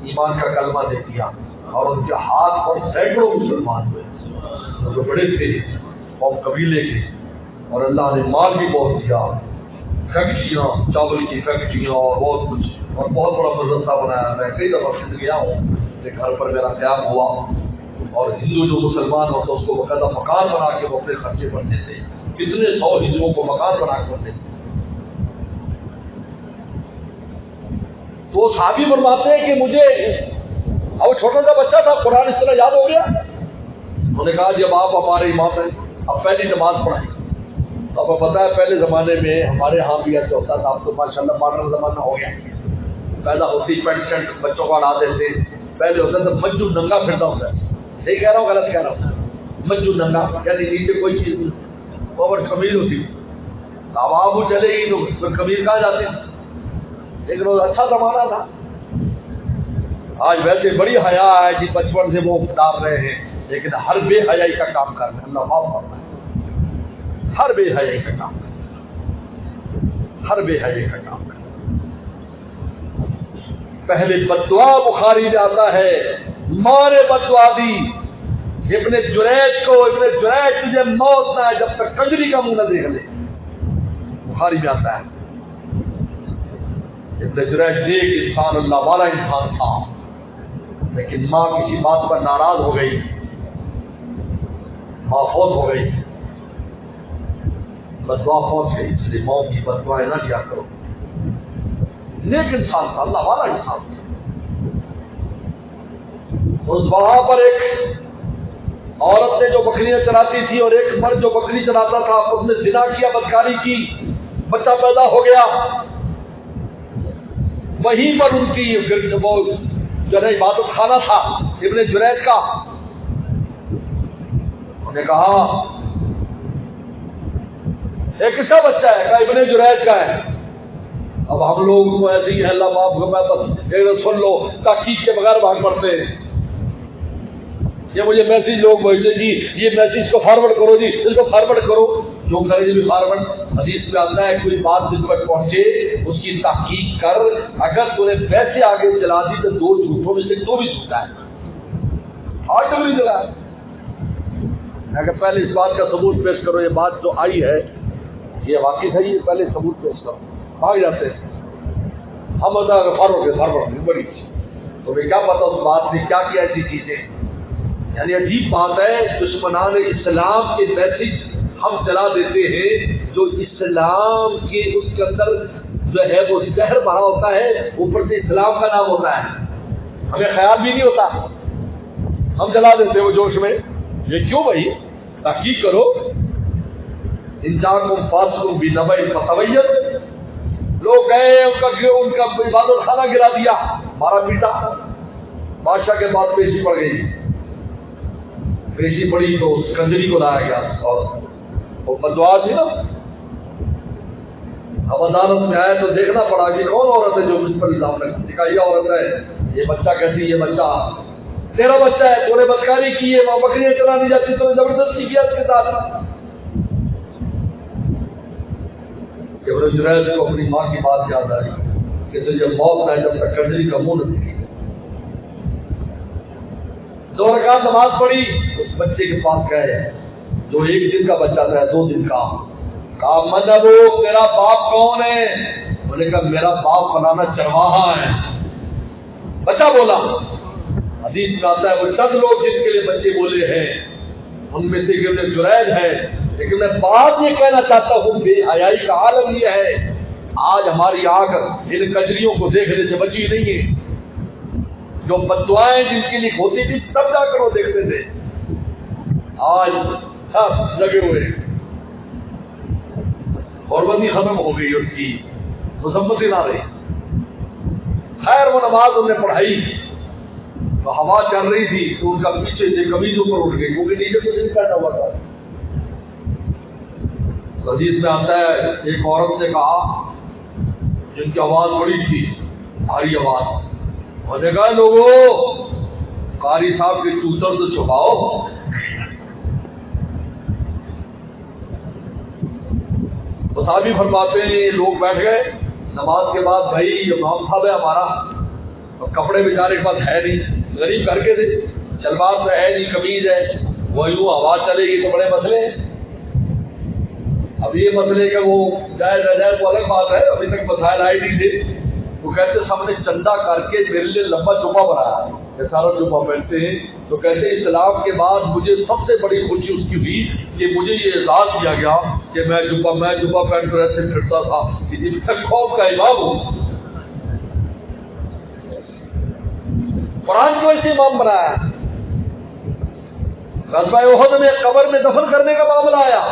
A: ایمان کا کلمہ دے دیا اور ان کے ہاتھ پر سینکڑوں مسلمان ہوئے جو بڑے تھے اور قبیلے کے، اور اللہ نے مال بھی بہت دیا، فیکٹریاں چاول کی فیکٹریاں اور بہت کچھ، اور بہت بڑا مدرسہ بنایا۔ میں کئی دفعہ سندھ گیا ہوں، میرے گھر پر میرا قیام ہوا، اور ہندو جو مسلمان ہوتا اس کو باقاعدہ مکان بنا کے وہ اپنے خرچے بھرتے تھے، کتنے 100 ہندوؤں کو مکان بنا کے بھرتے تھے۔ تو صحابی فرماتے ہیں کہ مجھے اب چھوٹا سا بچہ تھا، قرآن اس طرح یاد ہو گیا، انہوں نے کہا جب آپ ہمارے امام ہیں اب پہلی نماز پڑھائیں۔ تو آپ کو پتا ہے پہلے زمانے میں ہمارے ہاں بھی ایسا ہوتا تھا، اب تو ماشاءاللہ ماڈرن زمانہ ہو گیا، پیدا ہوتی پینٹ شرٹ بچوں کو اڑا دیتے، پہلے ہوتا تھا مجو ننگا پھرتا ہوتا ہے، صحیح کہہ رہا ہوں غلط کہہ رہا ہوں؟ مجو ننگا یعنی نیچے کوئی چیز نہیں، اوور قمیض ہوتی، اب آپ وہ چلے گی تو پھر قمیض کہاں جاتے ہیں، لیکن وہ اچھا زمانہ تھا۔ آج ویسے بڑی حیا ہے جی، بچپن سے وہ ڈال رہے ہیں، لیکن ہر بے حیائی کا کام کر رہے ہیں، اللہ معاف کرنا ہے، ہر بے حیائی کا کام کر، ہر بے حیائی کا کام کر۔ پہلے بددعا بخاری میں آتا ہے، ماں نے بددعا دی ابن جریج کو، ابن جریج تجھے موت نہ ہے جب تک کنجری کا منہ نہ دیکھ لے، بخاری میں آتا ہے۔ ابن جریج نیک انسان، اللہ والا انسان تھا، لیکن ماں کسی بات پر ناراض ہو گئی، ماں فوت ہو گئی، بددعا پہنچ گئی، اس لیے ماں کی بددعائیں نہ کیا کرو۔ نیک انسان تھا، اللہ والا انسان تھا۔ اس وہاں پر ایک عورت نے جو بکریاں چراتی تھی اور ایک مرد جو بکری چراتا تھا، اس نے زنا کیا، بدکاری کی، بچہ پیدا ہو گیا، وہیں پر ان کی وہ جو ہے عبادت خانہ تھا ابن جریج کا، انہوں نے کہا ایک کس کا بچہ ہے؟ کہا ابن جریج کا ہے۔ اب ہم لوگ تو ایسے ہی ہیں، اللہ معاف کرنا، بس ایک سن لو، تحقیق کے بغیر بھاگ پڑتے ہیں۔ یہ مجھے میسیج لوگ بھیجتے جی یہ میسیج کو فارورڈ کرو جی، اس کو فارورڈ کرو، جو کرے جی فارورڈ۔ حدیث میں آتا ہے کوئی بات جس پر پہنچے اس کی تحقیق کر، اگر تو نے ویسے آگے چلا دی تو 2 جھوٹوں میں سے 2 بھی جھوٹا ہے، آج تو نہیں چلا ہے۔ اگر پہلے اس بات کا ثبوت پیش کرو، یہ بات جو آئی ہے یہ واقعی صحیح ہے، پہلے ثبوت پیش کرو، بھاگ جاتے ہیں ہم فارورڈ بڑی تمہیں کیا پتا اس بات نے کیا کیا ایسی چیزیں. یعنی عجیب بات ہے, دشمنان اسلام کے میسج ہم چلا دیتے ہیں جو اسلام کے اس کے اندر جو ہے وہ زہر بھرا ہوتا ہے, اوپر سے اسلام کا نام ہوتا ہے, ہمیں خیال بھی نہیں ہوتا, ہم چلا دیتے ہیں وہ جوش میں. یہ کیوں بھائی؟ تحقیق کرو. ان جاکم فاسقون بنبأ فتبین, لوگ گئے ان کا عبادت خانہ گرا دیا, مارا پیٹا, بادشاہ کے بعد پیشی پڑ گئی. پیشی پڑی تو اس کنجری کو لایا گیا اور وہ بددعا تھی نا. اب عدالت میں آئے تو دیکھنا پڑا کہ کون عورت ہے جو مجھ پر الزام لگتی. کہا یہ عورت ہے, یہ بچہ کہتی یہ بچہ تیرا بچہ ہے, تو نے بدکاری کی ہے, وہاں بکریاں چلانی جاتی, تو نے زبردستی کیا اس کے ساتھ. ابن جریج کو اپنی ماں کی بات یاد آئی کہ تجھے موت ہے جب تک کنجری کا منہ نہ دکھے. 2 رکعت نماز پڑھی, اس بچے کے پاس گئے جو 1 دن کا بچہ تھا, 2 دن کا. کہا مدبو تیرا باپ کون ہے؟ انہوں نے کہا میرا باپ فلانا چرواہا ہے. بچہ بولا. حدیث میں آتا ہے وہ چند لوگ جن کے لیے بچے بولے ہیں ان میں سے ابن جریج ہے. لیکن میں بات یہ کہنا چاہتا ہوں, بے حیائی کا عالم یہ ہے, آج ہماری آنکھ ان کجریوں کو دیکھنے سے بچی نہیں ہے. جو بددعائیں جن کے لیے ہوتی تھی تب جا کر وہ دیکھتے تھے, آج سب لگے ہوئے. حرمتی ختم ہو گئی, اس کی مذمت نہ رہی. خیر وہ نماز انہوں نے پڑھائی تو ہوا چل رہی تھی تو ان کا پیچھے سے قمیض اوپر اٹھ گئی, کیونکہ نیچے کچھ نہیں پہنا ہوا تھا. حدیث میں آتا ہے ایک عورت نے کہا جن کی آواز بڑی تھی, بھاری آواز, انہوں نے کہا لوگوں قاری صاحب کے چوتر تو چھپاؤ. صحابی فرماتے ہیں لوگ بیٹھ گئے نماز کے بعد, بھائی امام صاحب ہے ہمارا, کپڑے بیچارے کے پاس ہے نہیں, غریب کر کے دے, شلوار تو ہے نہیں, قمیض ہے, وہ یوں آواز چلے گی تو بڑے مسئلے ہیں. اب یہ مسئلے کہ وہ جائز ناجائز وہ الگ بات ہے, ابھی تک مسائل آئے نہیں تھے. وہ کہتے سب نے چندہ کر کے میرے لیے لمبا جبہ بنایا, یہ سارا جبہ پہنتے ہیں. تو کہتے ہیں اسلام کے بعد مجھے سب سے بڑی خوشی اس کی ہوئی کہ مجھے یہ اعزاز دیا گیا کہ میں جبہ پہن کر ایسے پھرتا تھا کہ جس تک قوم کا امام ہوں. قرآن کو ایسے امام بنایا. غزوہ احد میں قبر میں دفن کرنے کا معاملہ آیا,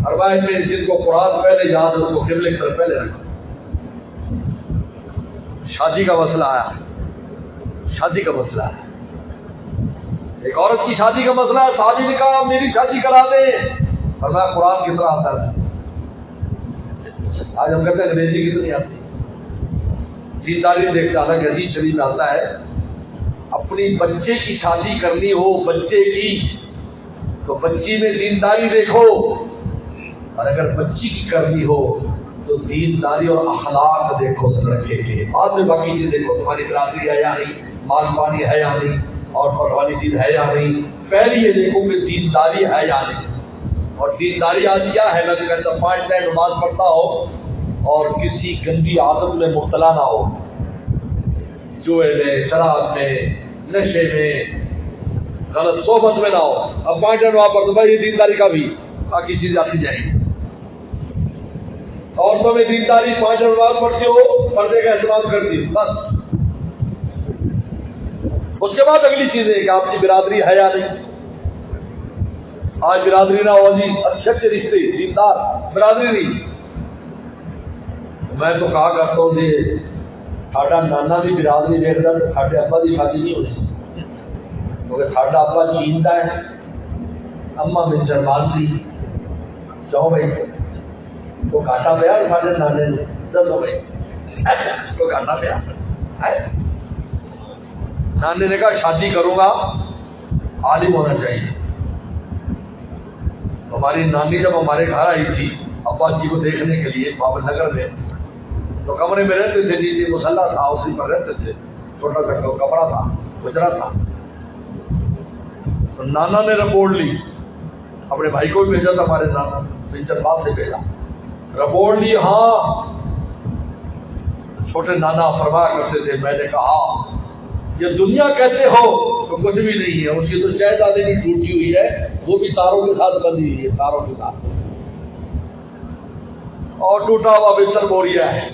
A: روایت میں جن کو قرآن پہلے یاد ہو اس کو قبلے کی طرف پہلے رکھا. شادی کا مسئلہ آیا, شادی کا مسئلہ ہے, ایک عورت کی شادی کا مسئلہ ہے. صحابی نے کہا میری شادی کرا دیں, فرمایا قرآن کس طرح آتا ہے. آج ہم کہتے ہیں انگریزی کتنی آتی, دینداری دیکھتا تھا کہ حدیث شریف میں آتا ہے اپنی بچے کی شادی کرنی ہو بچے کی تو بچی میں دینداری دیکھو, اور اگر بچی کی کرنی ہو تو دینداری اور اخلاق دیکھو لڑکے کے. بعد میں باقی چیز دیکھو, تمہاری برادری ہے یا نہیں, مال پانی ہے یا نہیں, اور فلانی چیز ہے یا نہیں. پہلے یہ دیکھو کہ دینداری ہے یا نہیں. اور دینداری آج کیا ہے, میں کہتا ہوں 5 ٹائم نماز پڑھتا ہو اور کسی گندی عادت میں مبتلا نہ ہو, جوئے میں, شراب میں, نشے میں, غلط صحبت میں نہ ہو. اب 5 ٹائم نماز پڑھتا بھائی یہ دینداری کا بھی باقی چیز آتی جائیں گی. عورتوں میں دینداری 5 ٹائم نماز پڑھتی ہو, پردے کا اہتمام کرتی ہو, بس. اس کے بعد اگلی چیز ہے کہ آپ کی برادری ہے یا نہیں. آج برادری نہ ہو جی اچھے اچھے رشتے, دیندار برادری نہیں. میں تو کہا کرتا ہوں جی ساڈا نانا بھی برادری دیکھتا تو ساڈے ابا کی شادی نہیں ہوتی, کیونکہ ساڈا ابا جیندا ہے, اما میں جرمان تھی. جاؤ بھائی تو گھاٹا پیا ساڈے نانے نے, دسو بھائی تو گھاٹا پیا. نانے نے کہا شادی کروں گا عالم ہونا چاہیے. ہماری نانی جب ہمارے گھر آئی تھی ابا جی کو دیکھنے کے لیے بابل نگر میں, تو کمرے میں رہتے تھے, نیچے مسلح تھا اسی پر رہتے تھے, چھوٹا سا کمرہ تھا, گجرا تھا. تو نانا نے رپورٹ لی, اپنے بھائی کو بھی بھیجا تھا, ہمارے نانا پنچر باپ سے بھیجا, رپورٹ لی. ہاں چھوٹے نانا فرمایا کرتے تھے, میں نے کہا یہ دنیا کہتے ہو تو کچھ بھی نہیں ہے، اس کی تو جائیدادیں بھی ٹوٹی ہوئی ہے، وہ بھی تاروں کے ساتھ بندھی ہوئی ہے، تاروں کے ساتھ، اور ٹوٹا ہوا بستر بوریا ہے۔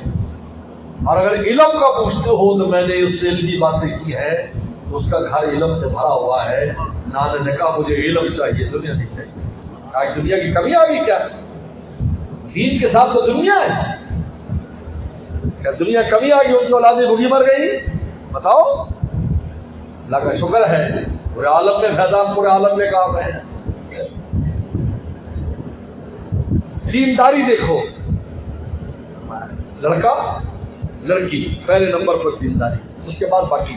A: اور اگر علم کا پوچھتے ہو تو میں نے اس سے علمی باتیں کی ہے، تو اس کا گھر علم سے بھرا ہوا ہے۔ نانا نے کہا مجھے علم چاہیے، دنیا نہیں چاہیے۔ آج دنیا کی کمی آ گئی کیا؟ دین کے ساتھ تو دنیا ہے، کیا دنیا کمی آ گئی؟ ان کی اولادیں بھوکی مر گئی؟ بتاؤ۔ اللہ کا شکر ہے پورے عالم میں فیضان، پورے عالم میں کام ہے۔ دینداری دیکھو، لڑکا لڑکی پہلے نمبر پر دینداری، اس کے بعد باقی۔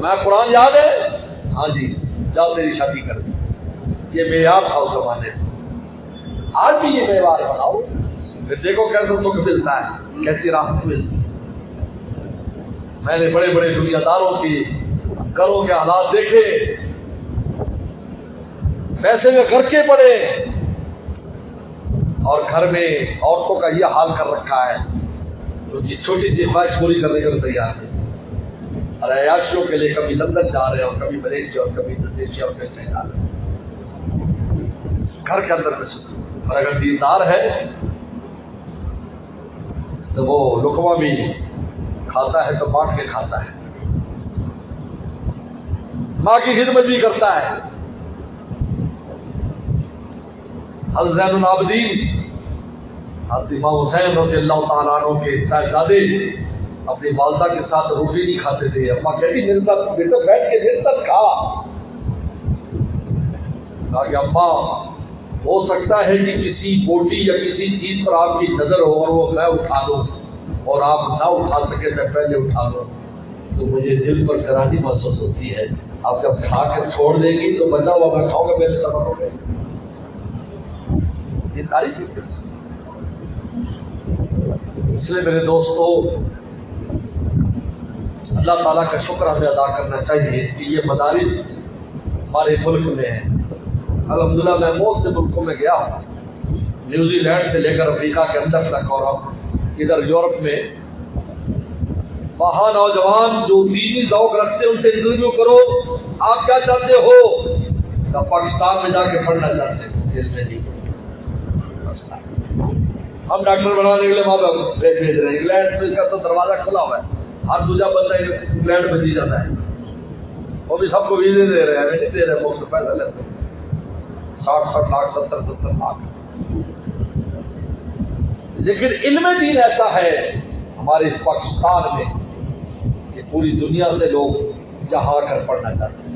A: میں قرآن یاد ہے؟ ہاں جی، جاؤ تیری شادی کر دی، یہ معیار تھا اس زمانے میں۔ آج بھی یہ معیار بناؤ، پھر دیکھو کیسے تم کو ملتا ہے، کیسی راحت ملتی ہے۔ میں نے بڑے بڑے دنیا داروں کے گھروں کے حالات دیکھے، پیسے میں گھرکے پڑے، اور گھر میں عورتوں کا یہ حال کر رکھا ہے تو یہ چھوٹی سی خواہش پوری کرنے کے لیے تیار ہے، اور عیاشیوں کے لیے کبھی لندن جا رہے ہیں، اور کبھی ملیشیا، اور کبھی انڈونیشیا، اور کہیں جا رہے ہیں گھر کے اندر میں۔ اور اگر دیندار ہے تو وہ لقمہ بھی کھاتا ہے تو بانٹ کے کھاتا ہے، ماں کی خدمت بھی کرتا ہے۔ حضرت زین العابدین حضرت امام حسین رضی اللہ تعالیٰ عنہ کے صاحبزادے اپنی والدہ کے ساتھ روٹی نہیں کھاتے تھے، اماں کہتی میرے ساتھ بیٹا بیٹھ کے میرے ساتھ کھا۔ کہا کہ اماں ہو سکتا ہے کہ کسی بوٹی یا کسی چیز پر آپ کی نظر ہو اور وہ میں اٹھا دوں، اور آپ نہ اٹھا سکے تو پہلے اٹھا دو، تو مجھے دل پر گرانی محسوس ہوتی ہے۔ آپ جب کھا کے چھوڑ دیں گی تو بچا ہوا میں کھاؤں گا، میرے سبب ہو گئے۔ یہ ساری چیزیں اس لیے میرے دوستو، اللہ تعالیٰ کا شکر ہمیں ادا کرنا چاہیے کہ یہ مدارس ہمارے ملک میں ہیں۔ الحمدللہ میں بہت سے ملکوں میں گیا ہوں، نیوزی لینڈ سے لے کر افریقہ کے اندر تک، اور اب ادھر یورپ میں، وہاں نوجوان جو دینی ذوق رکھتے ہیں ان سے انٹرویو کرو، آپ کیا چاہتے ہو؟ تو پاکستان میں جا کے پڑھنا چاہتے ہیں، اس میں نہیں، ہم ڈاکٹر بنانے کے لیے وہاں پہ بھیج رہے ہیں۔ انگلینڈ میں اس کا تو دروازہ کھلا ہوا ہے، ہر دوسرا بندہ انگلینڈ میں دی جاتا ہے، وہ بھی سب کو ویزے دے رہے ہیں، ہمیں نہیں دے رہے، بہت سے پیسہ لیتے ہیں، 60 لاکھ 70 لاکھ۔ لیکن علم دین ایسا ہے ہمارے اس پاکستان میں کہ پوری دنیا سے لوگ یہاں آ کر پڑھنا چاہتے ہیں۔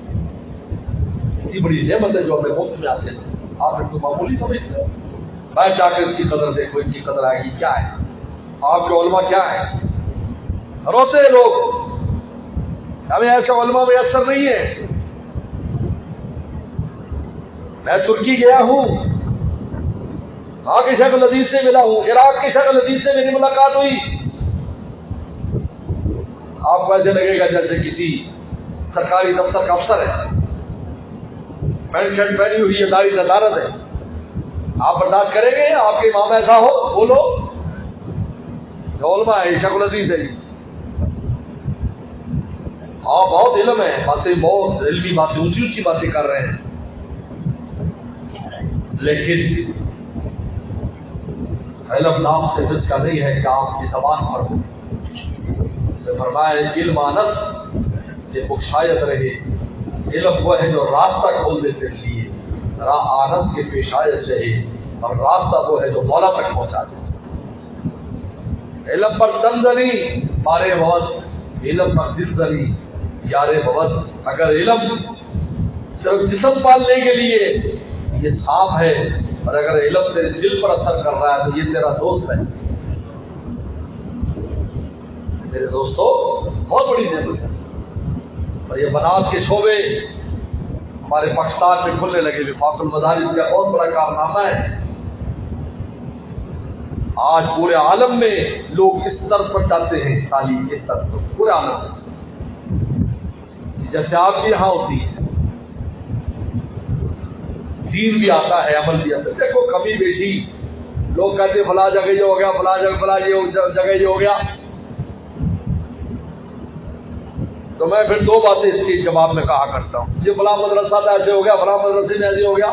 A: اتنی بڑی نعمت ہے جو ہمیں مفت میں آتے ہیں، آپ اس کو معمولی سمجھتے ہیں؟ میں جا کے اس کی قدر دیکھو، ان کی قدر آئے گی کیا ہے، آپ کے علماء کیا ہے۔ روتے ہیں لوگ، ہمیں ایسا علماء میسر نہیں ہے۔ میں ترکی گیا ہوں، وہاں کے شیخ الحدیث سے ملا ہوں، عراق کے شیخ الحدیث سے میری ملاقات ہوئی۔ آپ کو ایسے لگے گا جیسے کسی سرکاری دفتر کا افسر ہے، پینٹ شرٹ پہنی ہوئی ہے، داڑھی ندارت ہے، آپ برداشت کریں گے؟ آپ کے امام ایسا ہو بولو، جو علماء ہے شیخ الحدیث ہے۔ ہاں بہت علم ہے، باتیں بہت علمی باتیں، اونچی اونچی باتیں کر رہے ہیں، لیکن علم نام سے جس کا نہیں ہے کہ آپ کی زبان پر ہو۔ فرمایا علم آنس یہ بخشایت رہے، علم وہ ہے جو راستہ کھول دے تیرے لیے، راہ آنس کے پیشایت رہے، اور راستہ وہ ہے جو مولا تک پہنچا دے۔ علم پر تنزلی مارے بہت، علم پر دلزلی یارے بہت۔ اگر علم صرف جسم پالنے کے لیے یہ صاف ہے، اور اگر علم تیرے دل پر اثر کر رہا ہے تو یہ تیرا دوست ہے۔ میرے دوستو بہت بڑی نعمت ہے، اور یہ بنات کے شعبے ہمارے پاکستان میں کھلنے لگے، وفاق المدارس کا بہت بڑا کارنامہ ہے۔ آج پورے عالم میں لوگ اس طرف پر جاتے ہیں، تعلیم اس طرف پر پورے عالم میں، جیسے آپ کی یہاں ہوتی ہے، دین بھی آتا ہے، عمل بھی آتا ہے۔ دیکھو کمی بیٹی لوگ کہتے ہیں فلاں جگہ یہ ہو گیا، فلاں جگہ یہ ہو گیا، تو میں پھر دو باتیں اس کے جواب میں کہا کرتا ہوں، یہ فلاں مدرسہ میں ایسے ہو گیا، فلاں مدرسے میں ایسے ہو گیا۔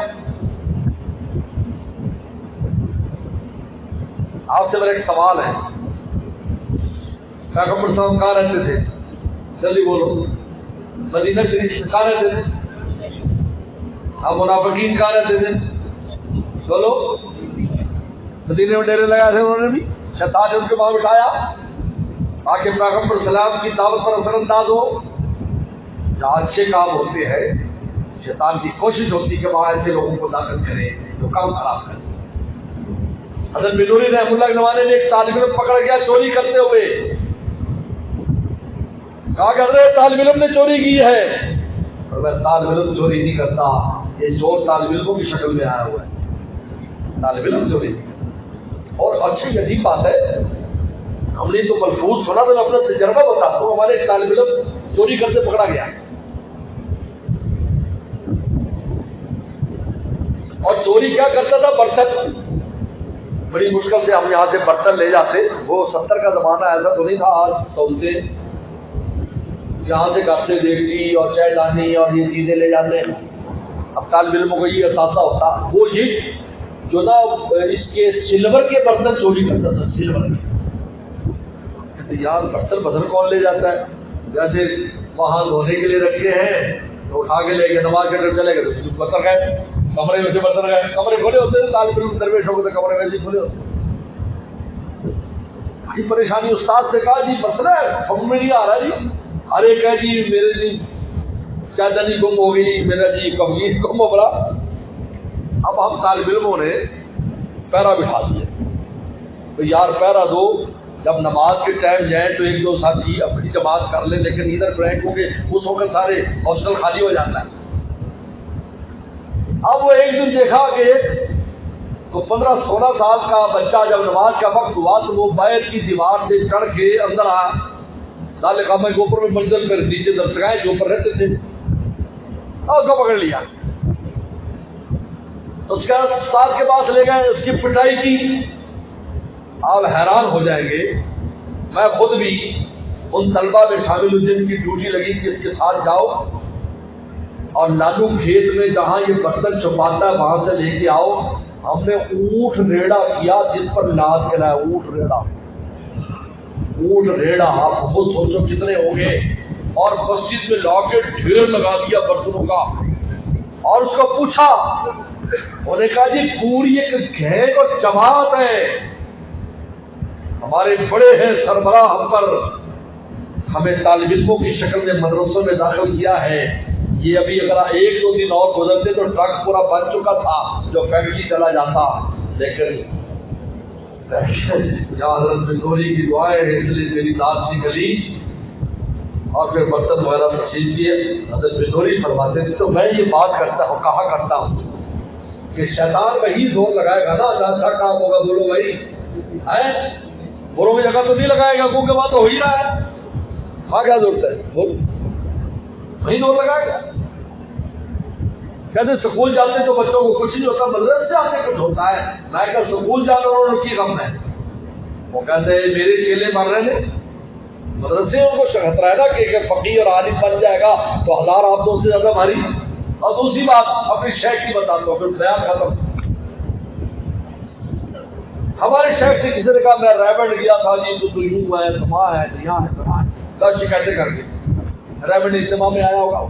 A: آپ سے میرا ایک سوال ہے، پیغمبر صاحب کہاں رہتے تھے؟ جلدی بولو۔ مدینہ شریف میں کہاں رہتے تھے؟ اب منافقین کہاں رہتے تھے؟ بولو۔ مدینے میں ڈیرے لگائے تھے انہوں نے بھی، شیطان نے ان کے وہاں بٹھایا تاکہ پیغمبر سلام کی دعوت پر اثر انداز ہو۔ جہاں اچھے کام ہوتے ہیں شیطان کی کوشش ہوتی ہے کہ وہاں ایسے لوگوں کو داخل کرے جو کام خراب کرے۔ حضرت بنوری رحمۃ اللہ کے زمانے میں ایک طالب علم پکڑ گیا چوری کرتے ہوئے، کہا کر رہے طالب علم نے چوری کی ہے، اور میں طالب علم چوری نہیں کرتا، یہ چور طالب علموں کی شکل میں آیا ہوا ہے، طالب علم چوری نہیں کرتا۔ اور اچھی عجیب بات ہے، ہم نے تو ملفوظ سنا تو میں اپنا تجربہ بتاتا ہوں، ہمارے ایک طالب علم چوری کرتے پکڑا گیا، اور چوری کیا کرتا تھا؟ برتن، بڑی مشکل سے ہم یہاں سے برتن لے جاتے، وہ 70 کا زمانہ ایسا تو نہیں تھا آج سولتے، یہاں سے کپڑے دیکھتی اور چائے دانی اور یہ چیزیں لے جاتے ہیں۔ اب طالب علموں کو یہ احساسہ ہوتا، وہ یہ جو نا اس کے سلور کے برتن چوری کرتا تھا، سلور کے، یار برتن بدل کون لے جاتا ہے، جیسے وہاں دھونے کے لیے رکھے ہیں تو اٹھا کے لے گئے، نماز کے اندر چلے گئے تو برتن گئے، کمرے میں سے برتن گئے، کمرے کھولے ہوتے تھے، طالب علم درویش ہو گئے تھے، کمرے میں کھولے ہوتے، بڑی پریشانی۔ استاد سے کہا جی برتن ہے، سمجھ میں نہیں آ رہا جی، ہر ایک ہے جی میرے جی کیا جانی گم ہو گئی، میرا جی کبھی گم ہو گیا۔ اب ہم طالب علموں نے پیرا بٹھا دیا، تو یار پیرا دو، جب نماز کے ٹائم جائیں تو ایک دو ساتھی اپنی جماعت کر لیں، لیکن ادھر بریک ہو کے اس وقت سارے ہاسٹل خالی ہو جاتا ہے۔ اب وہ ایک دن دیکھا کہ تو 15-16 سال کا بچہ جب نماز کا وقت ہوا تو وہ باہر کی دیوار سے چڑھ کے اندر آیا، ڈالے کام کے اوپر میں منزل کر نیچے درسگاہیں جو اوپر رہتے تھے، اور اس کو پکڑ لیا، اس کا استاد کے پاس لے گئے، اس کی پٹائی کی۔ آپ حیران ہو جائیں گے، میں خود بھی ان طلبہ میں شامل ہوں جن کی ڈیوٹی لگی کہ اس کے ساتھ جاؤ اور نادو کھیت میں جہاں یہ برتن چھپاتا ہے وہاں سے لے کے آؤ۔ ہم نے اونٹ ریڑا کیا جس پر لاد کے لائے، اونٹ ریڑا، اونٹ ریڑا، آپ خود سوچو کتنے ہوں گے، اور مسجد میں لا کے ڈھیر لگا دیا برتنوں کا، اور اس کو پوچھا، انہوں نے کہا جی پوری ایک گینگ اور جماعت ہے، ہمارے بڑے ہیں سربراہ ہم پر، ہمیں طالب علموں کی شکل میں مدرسوں میں داخل کیا ہے، یہ ابھی اگر 1-2 دن اور گزرتے تو ٹرک پورا بن چکا تھا جو فیکٹری چلا جاتا، لیکن یہاں حضرت بنوری کی دعائیں ہیں اس لیے میری داد نکلی، اور پھر برتن وغیرہ تقسیم کیے۔ حضرت بنوری فرماتے تھے تو میں یہ بات کرتا ہوں، کہا کرتا ہوں کہ شیطان وہی زور لگائے گا نا جہاں اچھا کام ہوگا، بولو بھائی ہے، بولو کی جگہ تو نہیں لگائے گا، کیونکہ بات تو ہو ہی رہا ہے، ہاں کیا ضرورت ہے، بولو وہی زور لگائے گا۔ کہتے سکول جاتے تو بچوں کو کچھ نہیں ہوتا، مدرسے سے آتے کچھ ہوتا ہے، میں کہ سکول جانا انہوں کی غم ہے، وہ کہتے ہیں میرے چیلے مر رہے ہیں، مدرسے ان کو خطرہ ہے نا کہ فقیر اور عالم بن جائے گا تو 1000 آپتوں سے زیادہ بھاری۔ اور دوسری بات اپنی شیخ کی بتاتا ہوں، پھر بیان ختم۔ ہمارے شیخ سے کسی نے کہا میں ریبنڈ گیا تھا جی، تو یوں ہے، سما ہے، یہاں ہے، سما ہے، 10 شکایتیں کر کے ریبنڈ اجتماع میں آیا ہوگا۔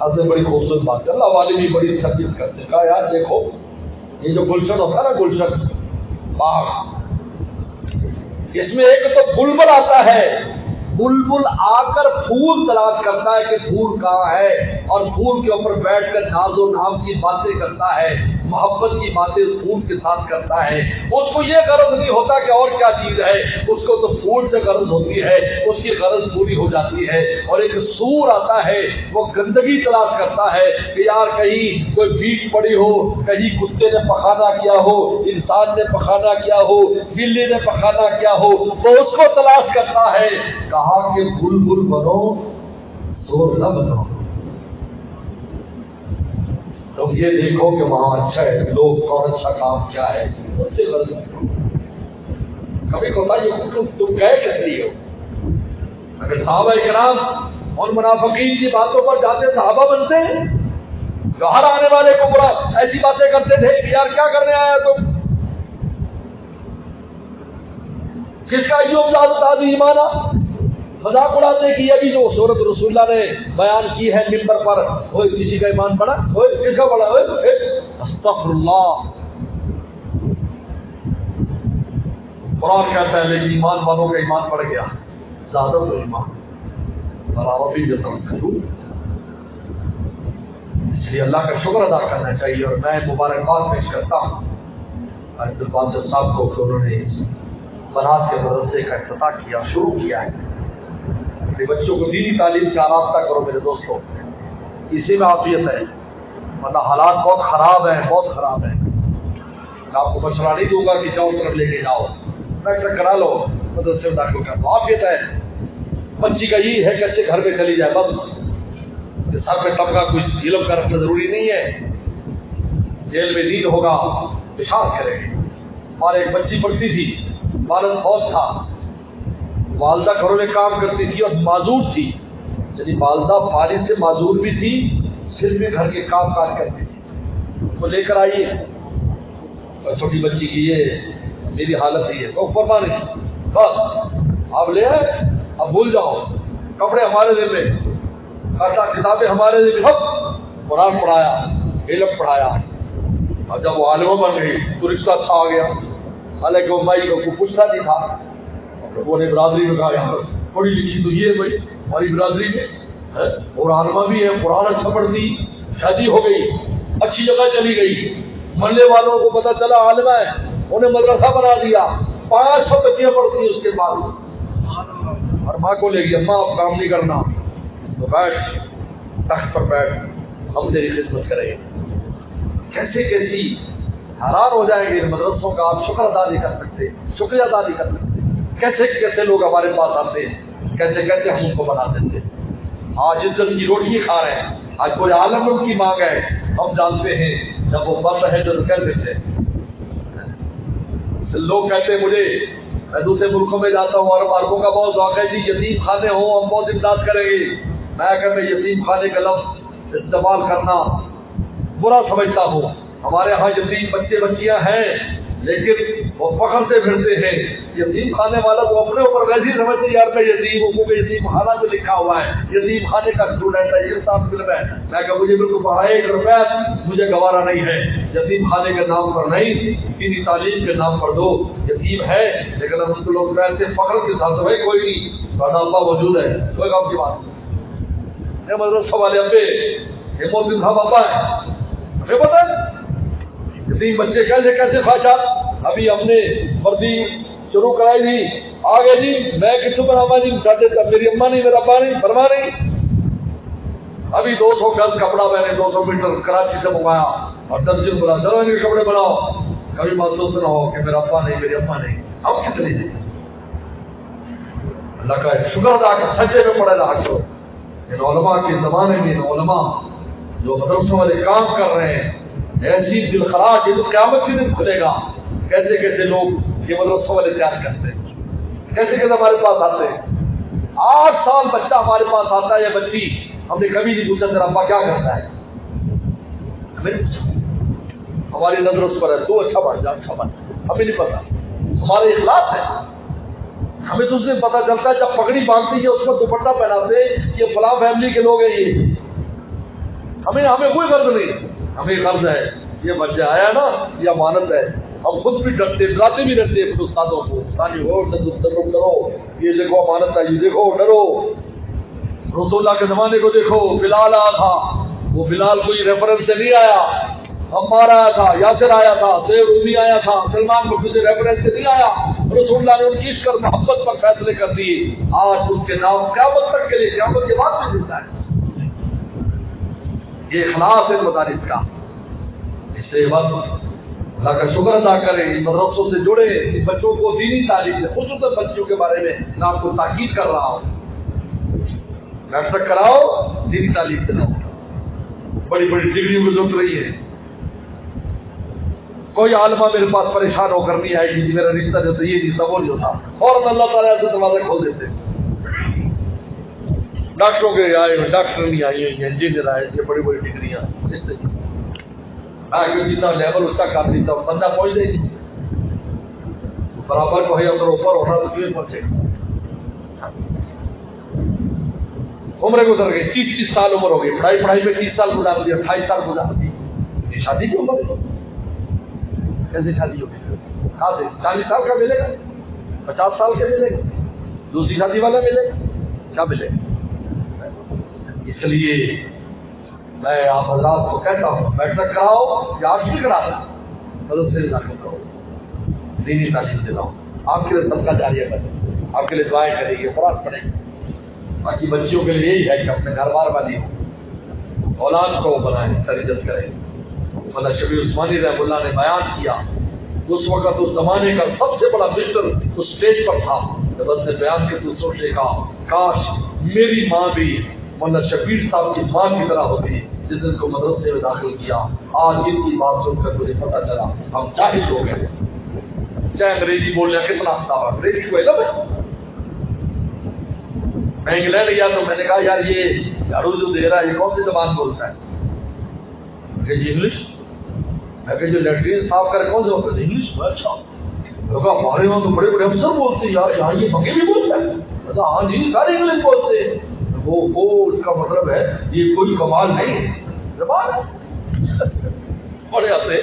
A: حضرت بڑی خوبصورت بات ہے، اللہ والے بھی بڑی تربیت کرتے ہیں، کہا یار دیکھو یہ جو گلشن ہوتا ہے نا، گلشن باغ، اس میں ایک تو بلبل آتا ہے، بلبل آ کر پھول تلاش کرتا ہے کہ پھول کہاں ہے، اور پھول کے اوپر بیٹھ کر ناز و نام کی باتیں کرتا ہے، محبت کی باتیں پھول کے ساتھ کرتا ہے، اس کو یہ غرض نہیں ہوتا کہ اور کیا چیز ہے، اس کو تو پھول سے غرض ہوتی ہے، اس کی غرض پوری ہو جاتی ہے۔ اور ایک سور آتا ہے، وہ گندگی تلاش کرتا ہے کہ یار کہیں کوئی بیٹ پڑی ہو، کہیں کتے نے پخانا کیا ہو، انسان نے پخانا کیا ہو، بلی نے پخانا کیا ہو، وہ اس کو تلاش کرتا ہے۔ کہا کہ بلبل بنو سور نہ بنو، تم یہ دیکھو کہ وہاں اچھا ہے، لوگ کون اچھا کام کیا ہے، اس سے غلط کبھی ہوتا یہ تم گئے کس لیے ہو، اگر صحابہ کرام ان منافقین کی باتوں پر جاتے صحابہ بنتے ہیں جو ہر آنے والے کو برا ایسی باتیں کرتے تھے کہ یار کیا کرنے آیا تم، کس کا یہ تازی ایمان مذاق اڑاتے کہ ابھی جو سورت رسول اللہ نے بیان کی ہے ممبر پر، وہ کسی کا ایمان پڑا، کس کا پڑا، استغفر اللہ۔ قرآن کہتا ہے لیکن ایمان والوں کا ایمان پڑ گیا، زیادہ تو ایمان برابر جو کروں، اس لیے اللہ کا شکر ادا کرنا چاہیے۔ اور میں مبارکباد پیش کرتا ہوں عبد الباسط صاحب کو کہ انہوں نے بنات کے مدرسے کا افتتاح کیا، شروع کیا ہے۔ اپنے بچوں کو دینی تعلیم سے آراستہ کرو میرے دوستوں، اسی میں عافیت ہے، ورنہ حالات بہت خراب ہیں، بہت خراب ہیں۔ میں آپ کو مشورہ نہیں دوں گا کہ جاؤ طرف لے کے جاؤ، ڈاکٹر کرا لو، مدرسے میں داخل کر دو، عافیت ہے۔ بچی کا یہ ہے کہ اچھے گھر میں چلی جائے، بس سر پہ طبقہ کچھ علم کا رکھنا ضروری نہیں ہے، جیل میں نیند ہوگا پیشاب کرے گی۔ ہمارے ایک بچی پڑھتی تھی، والد فوج تھا، والدہ گھروں میں کام کرتی تھی اور معذور تھی، یعنی والدہ فارغ سے معذور بھی تھی، پھر بھی گھر کے کام کاج کرتی تھی۔ وہ لے کر آئیے چھوٹی بچی کی یہ میری حالت ہی ہے، تو فرما نہیں بس آپ لے آئے، اب بھول جاؤ، کپڑے ہمارے دل میں، خاصا کتابیں ہمارے دل میں، سب قرآن پڑھایا، علم پڑھایا۔ اور جب وہ عالمہ بن گئی تو رشتہ اچھا آ گیا، حالانکہ وہ مائی کو پوچھتا نہیں تھا۔ وہ نے برادری میں کہا یار پڑھی لکھی تو یہ بھائی ہماری برادری میں اور عالمہ بھی ہے، قرآن اچھا پڑھتی، شادی ہو گئی، اچھی جگہ چلی گئی، محلے والوں کو پتہ چلا عالمہ ہے، انہیں مدرسہ بنا دیا، 500 بچیاں پڑھتی ہیں اس کے بعد، اور ماں کو لے گی، اماں اب کام نہیں کرنا تو بیٹھ تخت پر بیٹھ، ہم تیری خدمت کریں گے۔ کیسے کیسی حیران ہو جائیں گے مدرسوں کا، آپ شکر ادا نہیں کر سکتے، شکریہ ادا نہیں کر سکتے۔ کیسے کیسے لوگ ہمارے پاس آتے ہیں، کیسے کیسے ہم ان کو بنا دیتے ہیں۔ آج عزت کی روٹی کھا رہے ہیں، آج کوئی عالم ان کی مانگ ہے، ہم جانتے ہیں جب وہ بند ہے جو کر دیتے ہیں۔ لوگ کہتے ہیں مجھے، میں دوسرے ملکوں میں جاتا ہوں اور عربوں کا بہت ذوق ہے جی یتیم خانے ہوں ہم بہت امداد کریں گے۔ میں اگر میں یتیم خانے کا لفظ استعمال کرنا برا سمجھتا ہوں۔ ہمارے ہاں یتیم بچے بچیاں ہیں لیکن وہ فخر سے پھرتے ہیں۔ یتیم خانے والا تو اپنے اوپر ویسے ہی سمجھتے یار میں یتیم ہوں، کیونکہ یتیم خانہ جو لکھا ہوا ہے یتیم خانے کا اسٹوڈنٹ ہے، یہ صاحب فلم ہے۔ میں کہ مجھے بالکل پڑھائے 1 روپیہ مجھے گوارا نہیں ہے، یتیم خانے کے نام پر نہیں، دینی تعلیم کے نام پر دو۔ یتیم ہے لیکن ہم اس کو لوگ ویسے فخر کے ساتھ بھائی کوئی نہیں، بڑا اللہ موجود ہے، کوئی کام کی بات نہیں۔ مدرسہ والے ابے یہ موتی صاحب ابا ہے، ہمیں پتہ ہے یتیم بچے کیسے خواہشات۔ ابھی ہم نے وردی شروع کرائی تھی، آگے جی میں کسی پر اما جی چاہتے تھا، میری اما نہیں میرا ابا نہیں، فرما نہیں۔ ابھی 200 گز کپڑا میں نے 200 میٹر کراچی سے منگایا اور 10 دن بولا چلو ان کے کپڑے بناؤ، کبھی محسوس نہ ہو کہ میرا ابا نہیں میری اما نہیں۔ اب کتنی دن اللہ کا شکر ادا کر سچے میں پڑے رہا کرو۔ ان علماء کے زمانے میں ان علماء جو مدرسوں والے کام کر رہے ہیں، ایسی دل خراش، یہ تو قیامت کے دن کھلے گا۔ کیسے کیسے لوگ یہ مدرسوں والے تیار کرتے ہیں، کیسے کیسے ہمارے پاس آتے ہیں۔ 8 سال بچہ ہمارے پاس آتا ہے یا بچی، ہم نے کبھی نہیں پوچھا تیرا ابا کیا کرتا ہے، ہمیں نہیں پوچھا۔ ہماری نظر اس پر ہے تو اچھا بڑھ جا، اچھا بڑھ، ہمیں نہیں پتا، ہمارے اخلاص ہے۔ ہمیں تو اس دن پتا چلتا ہے جب پگڑی باندھتی ہے اس پر دوپٹہ پہناتے یہ فلاں فیملی کے لوگ ہیں، یہ ہمیں کوئی غرض نہیں، ہمیں غرض ہے یہ بچہ آیا نا یہ امانت ہے۔ ہم خود بھی ڈرتے ڈراتے بھی رہتے ہیں استادوں کو، ڈرو، یہ دیکھو امانت ہے، یہ دیکھو ڈرو۔ رسول اللہ کے زمانے کو دیکھو، بلال آیا تھا، وہ بلال کوئی ریفرنس سے نہیں آیا، عمار آیا تھا، یاسر آیا تھا، سیب رومی آیا تھا، سلمان کو کسی ریفرنس سے نہیں آیا۔ رسول اللہ نے ان کی عشق اور محبت پر فیصلے کر دیے۔ آج اس کے نام قیامت تک کے لیے، قیامت کے بعد بھی ملتا ہے۔ یہ اخلاص ہے مدارس کا، اس سے بس اللہ کا شکر ادا کریں، ان مدرسوں سے جڑے، ان بچوں کو دینی تعلیم سے، خصوصاً بچوں کے بارے میں میں آپ کو تاکید کر رہا ہوں، نرسک کراؤ، دینی تعلیم دلاؤ۔ بڑی بڑی ڈگری میں ضرورت رہی ہے، کوئی عالمہ میرے پاس پریشان ہو کر نہیں آئے گی میرا رشتہ جو تھا یہ نہیں تھا وہ نہیں ہوتا، فوراً اللہ تعالیٰ سے دروازہ کھول دیتے۔ ڈاکٹروں کے آئے ہوئے ڈاکٹر نہیں آئی ہوئی ہیں, انجینئر آئے, یہ بڑی بڑی ڈگریاں جتنا لیول اس کا کر دیتا بندہ پہنچ دے گی برابر کو ہے, اگر اوپر ہونا تو کیوں پہنچے گا. عمریں گزر گئی, 30 سال عمر ہو گئی, پڑھائی میں 30 سال گزار دی, 28 سال گزار دی. یہ شادی کی عمر ہے, کیسے شادی ہوگی؟ کہاں سے 40 سال کا ملے گا, 50 سال کا ملے گا, دوسری شادی والا ملے گا, کیا ملے گا؟ اس لیے میں آپ حضرات کو کہتا ہوں میٹرک کراؤ یا آپ بھی کرا دیں, مدد سے داخل کرو, دینی تعلیم دلاؤ, آپ کے لیے صدقہ جاریہ کریں, آپ کے لیے دعائیں کریں گے, قرآن پڑھیں گے. باقی بچیوں کے لیے یہی ہے کہ اپنے گھر بار والی ہو, اولاد کو بنائیں, تربیت کریں. مولانا شبیر عثمانی رحمہ اللہ نے بیان کیا, اس وقت اس زمانے کا سب سے بڑا مشکل اس اسٹیج پر تھا, جب اس نے بیان کے تو سوچے گا کاش میری ماں بھی مولانا شبیر صاحب کی ماں کی طرح ہوتی جس نے کو مدرسے میں داخل کیا. آج ان کی بات سن کر مجھے پتا چلا ہم جاہل ہو گئے, چاہے انگریزی بولنے کتنا آتا, انگریزی کو علم ہے. میں انگلینڈ گیا تو میں نے کہا یار یہ جھاڑو جو دے رہا ہے یہ کون سی زبان بولتا ہے؟ کہ جی انگلش. میں کہ جو لیٹرین صاف کرے کون سے ہوتا ہے؟ انگلش. اچھا, ہمارے وہاں تو بڑے بڑے افسر بولتے ہیں یار, یہاں یہ بگے بھی بولتا ہے. ہاں جی سارے انگلش بولتے ہیں. وہ اس کا مطلب ہے یہ کوئی کمال نہیں زبان ہے. بڑے آتے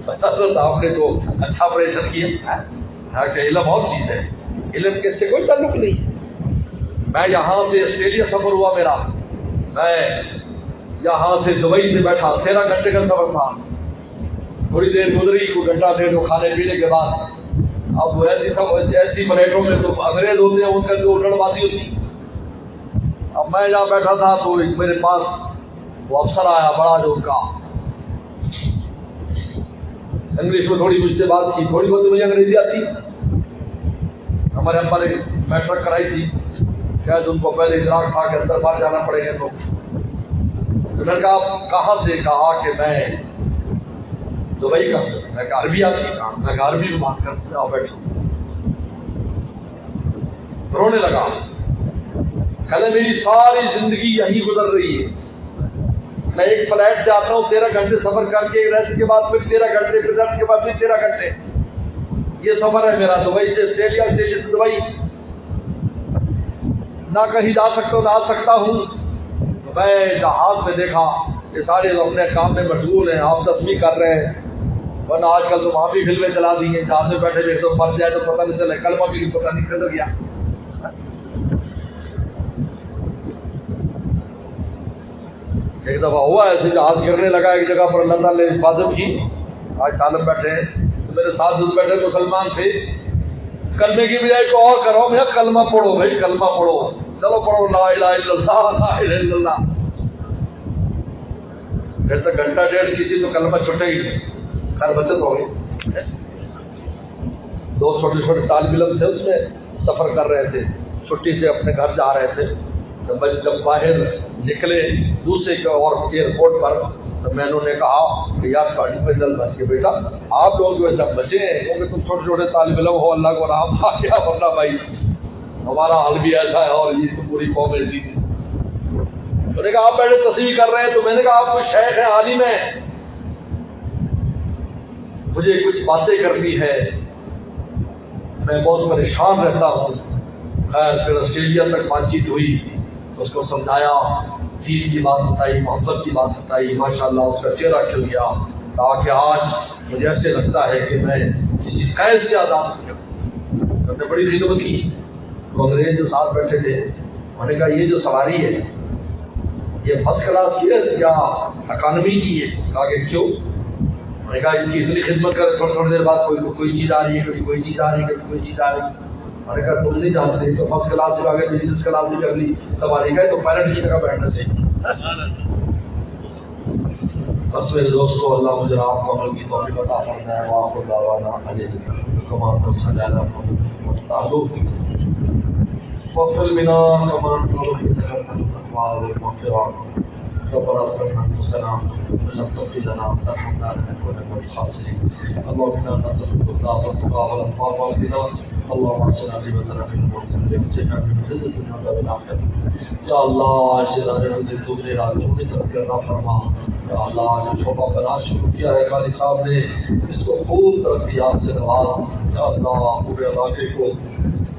A: آپ نے تو اچھا آپریشن کیا کہ علم اور چیز ہے, علم کے سے کوئی تعلق نہیں. میں یہاں سے آسٹریلیا سفر ہوا میرا, میں یہاں سے دبئی سے بیٹھا, 13 گھنٹے کا سفر تھا. تھوڑی دیر گزری, کوئی گھنٹہ دیر کو کھانے پینے کے بعد, اب وہ ایسی فلائٹوں میں تو انگریز ہوتے ہیں, ان کا جو اڑن بازی ہوتی. اب میں جہاں بیٹھا تھا تو میرے پاس وہ افسر آیا بڑا, جو ان کا انگلش میں تھوڑی مجھ سے بات کی, تھوڑی بہت مجھے انگریزی آتی. ہمارے ابا نے میٹرک کرائی تھی, شاید ان کو پہلے ادراک تھا کہ اندر باہر جانا پڑے گا. تو میں نے کہا کہاں سے؟ کہا کہ میں دبئی کا. میں کہا عربی آتی ہے؟ میں کہا عربی میں بات کرتے آؤ بیٹھو. رونے لگا, کہنے میری ساری زندگی یہی گزر رہی ہے, میں ایک فلائٹ سے آتا ہوں 13 گھنٹے سفر کر کے, ریسٹ کے بعد پھر 13 گھنٹے, پھر ریسٹ کے بعد پھر 13 گھنٹے, یہ سفر ہے میرا دبئی سے آسٹریلیا, آسٹریلیا سے دبئی. نہ کہیں جا سکتا ہوں نہ آ سکتا ہوں. میں جہاز میں دیکھا یہ سارے اپنے کام میں مشغول ہیں, آپ 10ویں کر رہے ہیں, ورنہ آج کل تو وہاں بھی فلمیں چلا دی ہیں, جہاز میں بیٹھے بیٹھے تو مر جائے تو پتہ نہیں چلے, کلمہ بھی پتہ نہیں چل گیا. ایک دفعہ ہوا ایسے جہاز گرنے لگا ایک جگہ پر, اللہ تعالیٰ نے حفاظت کی. آج طالب بیٹھے ہیں تو میرے ساتھ جو بیٹھے مسلمان تھے, کلمے کی بجائے کو اور کرو, میں کلمہ پڑھو بھائی, کلمہ پڑھو, چلو پڑھو لا الہ الا اللہ لا الہ الا اللہ. پھر تو گھنٹہ ڈیڑھ کسی تو کلمہ چھٹے ہی, خیر بچت ہو گئی. 2 چھوٹے چھوٹے طالب علم تھے, اس میں سفر کر رہے تھے, چھٹی سے اپنے گھر جا رہے تھے. جب باہر نکلے دوسرے اور ایئرپورٹ پر تو میں انہوں نے کہا کہ یار گاڑی پہ جلد بچ کے بیٹا, آپ لوگ جو ہے سب بچے ہیں کیونکہ تم چھوٹے چھوٹے طالب علم ہو, اللہ کو رحم آ گیا, ورنہ بھائی ہمارا حال بھی ایسا ہے اور یہ تو پوری قوم ایسی تھی. انہوں نے کہا آپ بیٹھے تصویر کر رہے ہیں, تو میں نے کہا آپ کوئی شیخ ہے, عالم ہے, مجھے کچھ باتیں کرنی ہے, میں بہت پریشان رہتا ہوں. خیر پھر آسٹریلیا تک بات چیت ہوئی, اس کو سمجھایا, دین کی بات بتائی, محبت کی بات بتائی. ماشاءاللہ اس کا چہرہ کھل گیا, تاکہ آج مجھے ایسے لگتا ہے کہ میں کسی قید سے آزاد ہو گیا. ہم نے بڑی خدمت کی. تو انگریز جو ساتھ بیٹھے تھے انہوں نے کہا یہ جو سواری ہے یہ فرسٹ کلاس کی ہے یا اکانومی کی ہے؟ کہا کہ کیوں؟ انہوں نے کہا اس کی اتنی خدمت کر تھوڑی دیر بعد کوئی چیز آ رہی ہے, کبھی کوئی چیز آ رہی ہے, کبھی کوئی چیز آ رہی ہے. میں نے کہا تم نہیں جانتے تو فرسٹ کلاس سے آگے بزنس کلاس سے اگلی سواری کا تو پائلٹ کی جگہ بیٹھنا چاہیے. بس میرے دوستوں, اللہ مجھے آپ کو عمل کی توفیق عطا فرمائے. آپ کو دعوانا علیہ کمان کو سجانا تعلق وفل منا کمان ربنا اغفر لنا وتقبلنا وارحمنا انك انت الخاسرين. اللهم انا نسالك الهدى والتقى والعفاف والغنى اللهم صل على محمد وسلم یا اللہ اشارے سے دوسرے راجوں کی طرف عطا فرما. یا اللہ جو شعبہ بنا شروع کیا ہے قاری صاحب نے اس کو خوب ترقیات سے نواز. یا اللہ پورے علاقے کو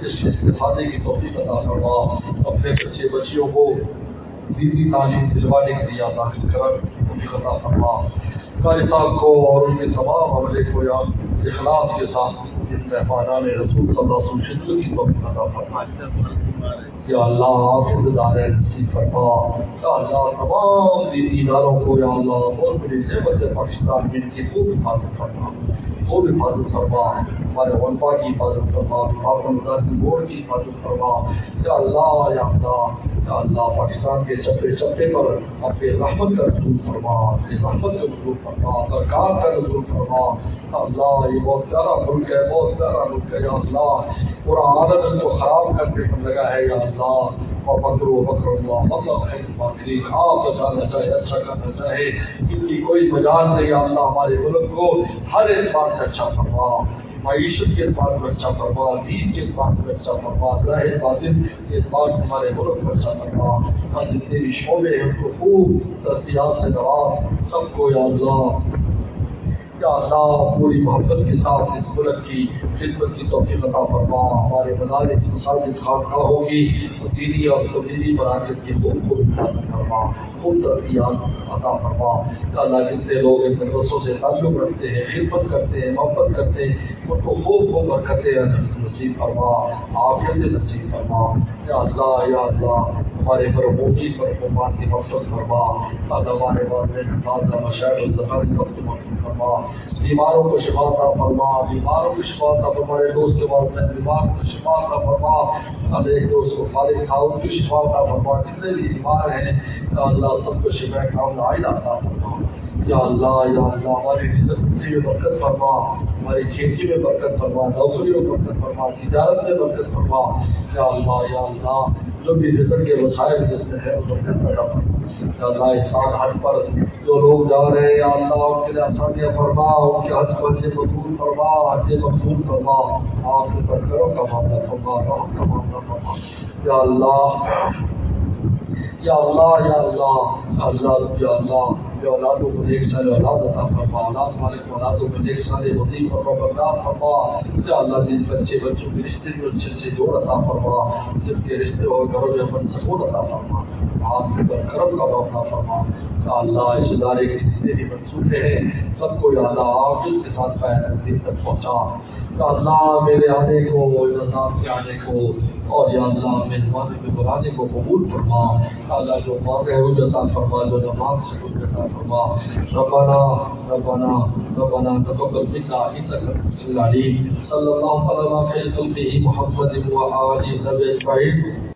A: اس استفادے کی توفیق عطا فرما. اپنے بچے بچیوں کو دینی تعلیم دلوانے کے لیے توفیق عطا فرما. قاری صاحب کو اور ان کے تمام عملے کو یا اخلاص کے ساتھ اس مہمانان رسول صلی اللہ علیہ وسلم شدت کی توفیق عطا فرما. یا اللہ آپ انتظار نصیب فرما. یا اللہ تمام دینی اداروں کو یا اللہ بہت بڑی نعمت پاکستان میں ان کی خوب حفاظت فرما. خوب حفاظت فرما. ہمارے علماء کی حفاظت فرما. مدارس بورڈ کی حفاظت فرما. یا اللہ یا اللہ یا اللہ پاکستان کے چپے چپے پر اپنے رحمت کا نزول فرما. اپنی رحمت کا نزول فرما. برکات کا نزول فرما. اللہ یہ بہت پیارا ملک ہے. بہت پیارا ملک ہے. یا اللہ پورا عالم کو خراب کرنے پر لگا ہے. یا اللہ اور مکر اللہ مطلب ہے باقی آپ بچانا چاہے اچھا کرنا چاہے ان کی کوئی مجال نہیں. یا اللہ ہمارے ملک کو ہر اعتبار سے اچھا فرما. معیشت کے اعتبار میں اچھا فرما. دین کے اعتبار میں اچھا فرما. ظاہر باطن کے اعتبار سے ہمارے ملک میں اچھا فرما. اور جتنے بھی شعبے ہیں ان کو خوب ترقیات سے نواز. سب کو یا اللہ یا اللہ پوری محبت کے ساتھ اس ملک کی خدمت کی توفیق عطا فرما. ہمارے مدارس مساجد خانقاہ ہوگی تو دینی اور تبدیلی مراکز کی خوب حفاظت فرما. خوب ترقیات عطا فرما. یا اللہ جتنے لوگ ان مدرسوں سے تعلق رکھتے ہیں خدمت کرتے ہیں محبت کرتے ہیں ان کو خوب خوب برکتیں نصیب فرما. عافیت نصیب فرما. یا اللہ ہمارے مرحومی پر قربان کی مقصد فرما. ہمارے والدین مشاعر الزمان وقت مقصد فرما. بیماروں کو شفا عطا فرما. بیماروں کو شفا عطا فرما. میرے دوست کے والدین بیمار کو شفا عطا فرما. ہمارے ایک دوست کو فارغ تھا ان کی شفا عطا فرما. جتنے بھی بیمار ہیں یا اللہ سب کو شفا کاملہ عطا فرما. یا اللہ ہماری رزق میں برکت فرما. ہماری کھیتی میں برکت فرما. نوکریوں میں برکت فرما. تجارت میں برکت فرما. یا اللہ جو بھی رزق کے وسائل جس میں ہے اس میں پیدا فرما. یا اللہ اس سال حج پر جو لوگ جا رہے ہیں یا اللہ ان کے لیے آسانیاں فرما. ان کے حج پر سے مقبول فرما. حج مقبول فرما. آپ کے برکروں کا معاملہ فرما. رحم کا معاملہ فرما. یا اللہ یا اللہ یا اللہ اللہ یا اللہ اولادوں کو دیکھ سال اولاد عطا فرما. اولاد والے کو اولادوں کو دیکھ سال وظیفہ فرما بردار فرما. یا اللہ جن بچوں کے رشتے میں اچھے اچھے جوڑ عطا فرما. جن کے رشتے اور گھروں میں اپن سکون عطا فرما. آپ کے برکرم کا معاملہ فرما. یا اللہ اس ادارے کے جتنے بھی منصوبے ہیں سب کو یا اللہ آپ کے ساتھ دن تک پہنچا. یا اللہ میرے آنے کو نظام کے آنے کو اور یا اللہ میزبانی میں بلانے کو قبول فرما. اللہ جو مانگے ہو جاتا فرما. جو نماز سے ہو جاتا فرما. ربنا تقبل منا انك انت العليم. صلی اللہ علیہ وسلم محمد و آلہ اجمعین.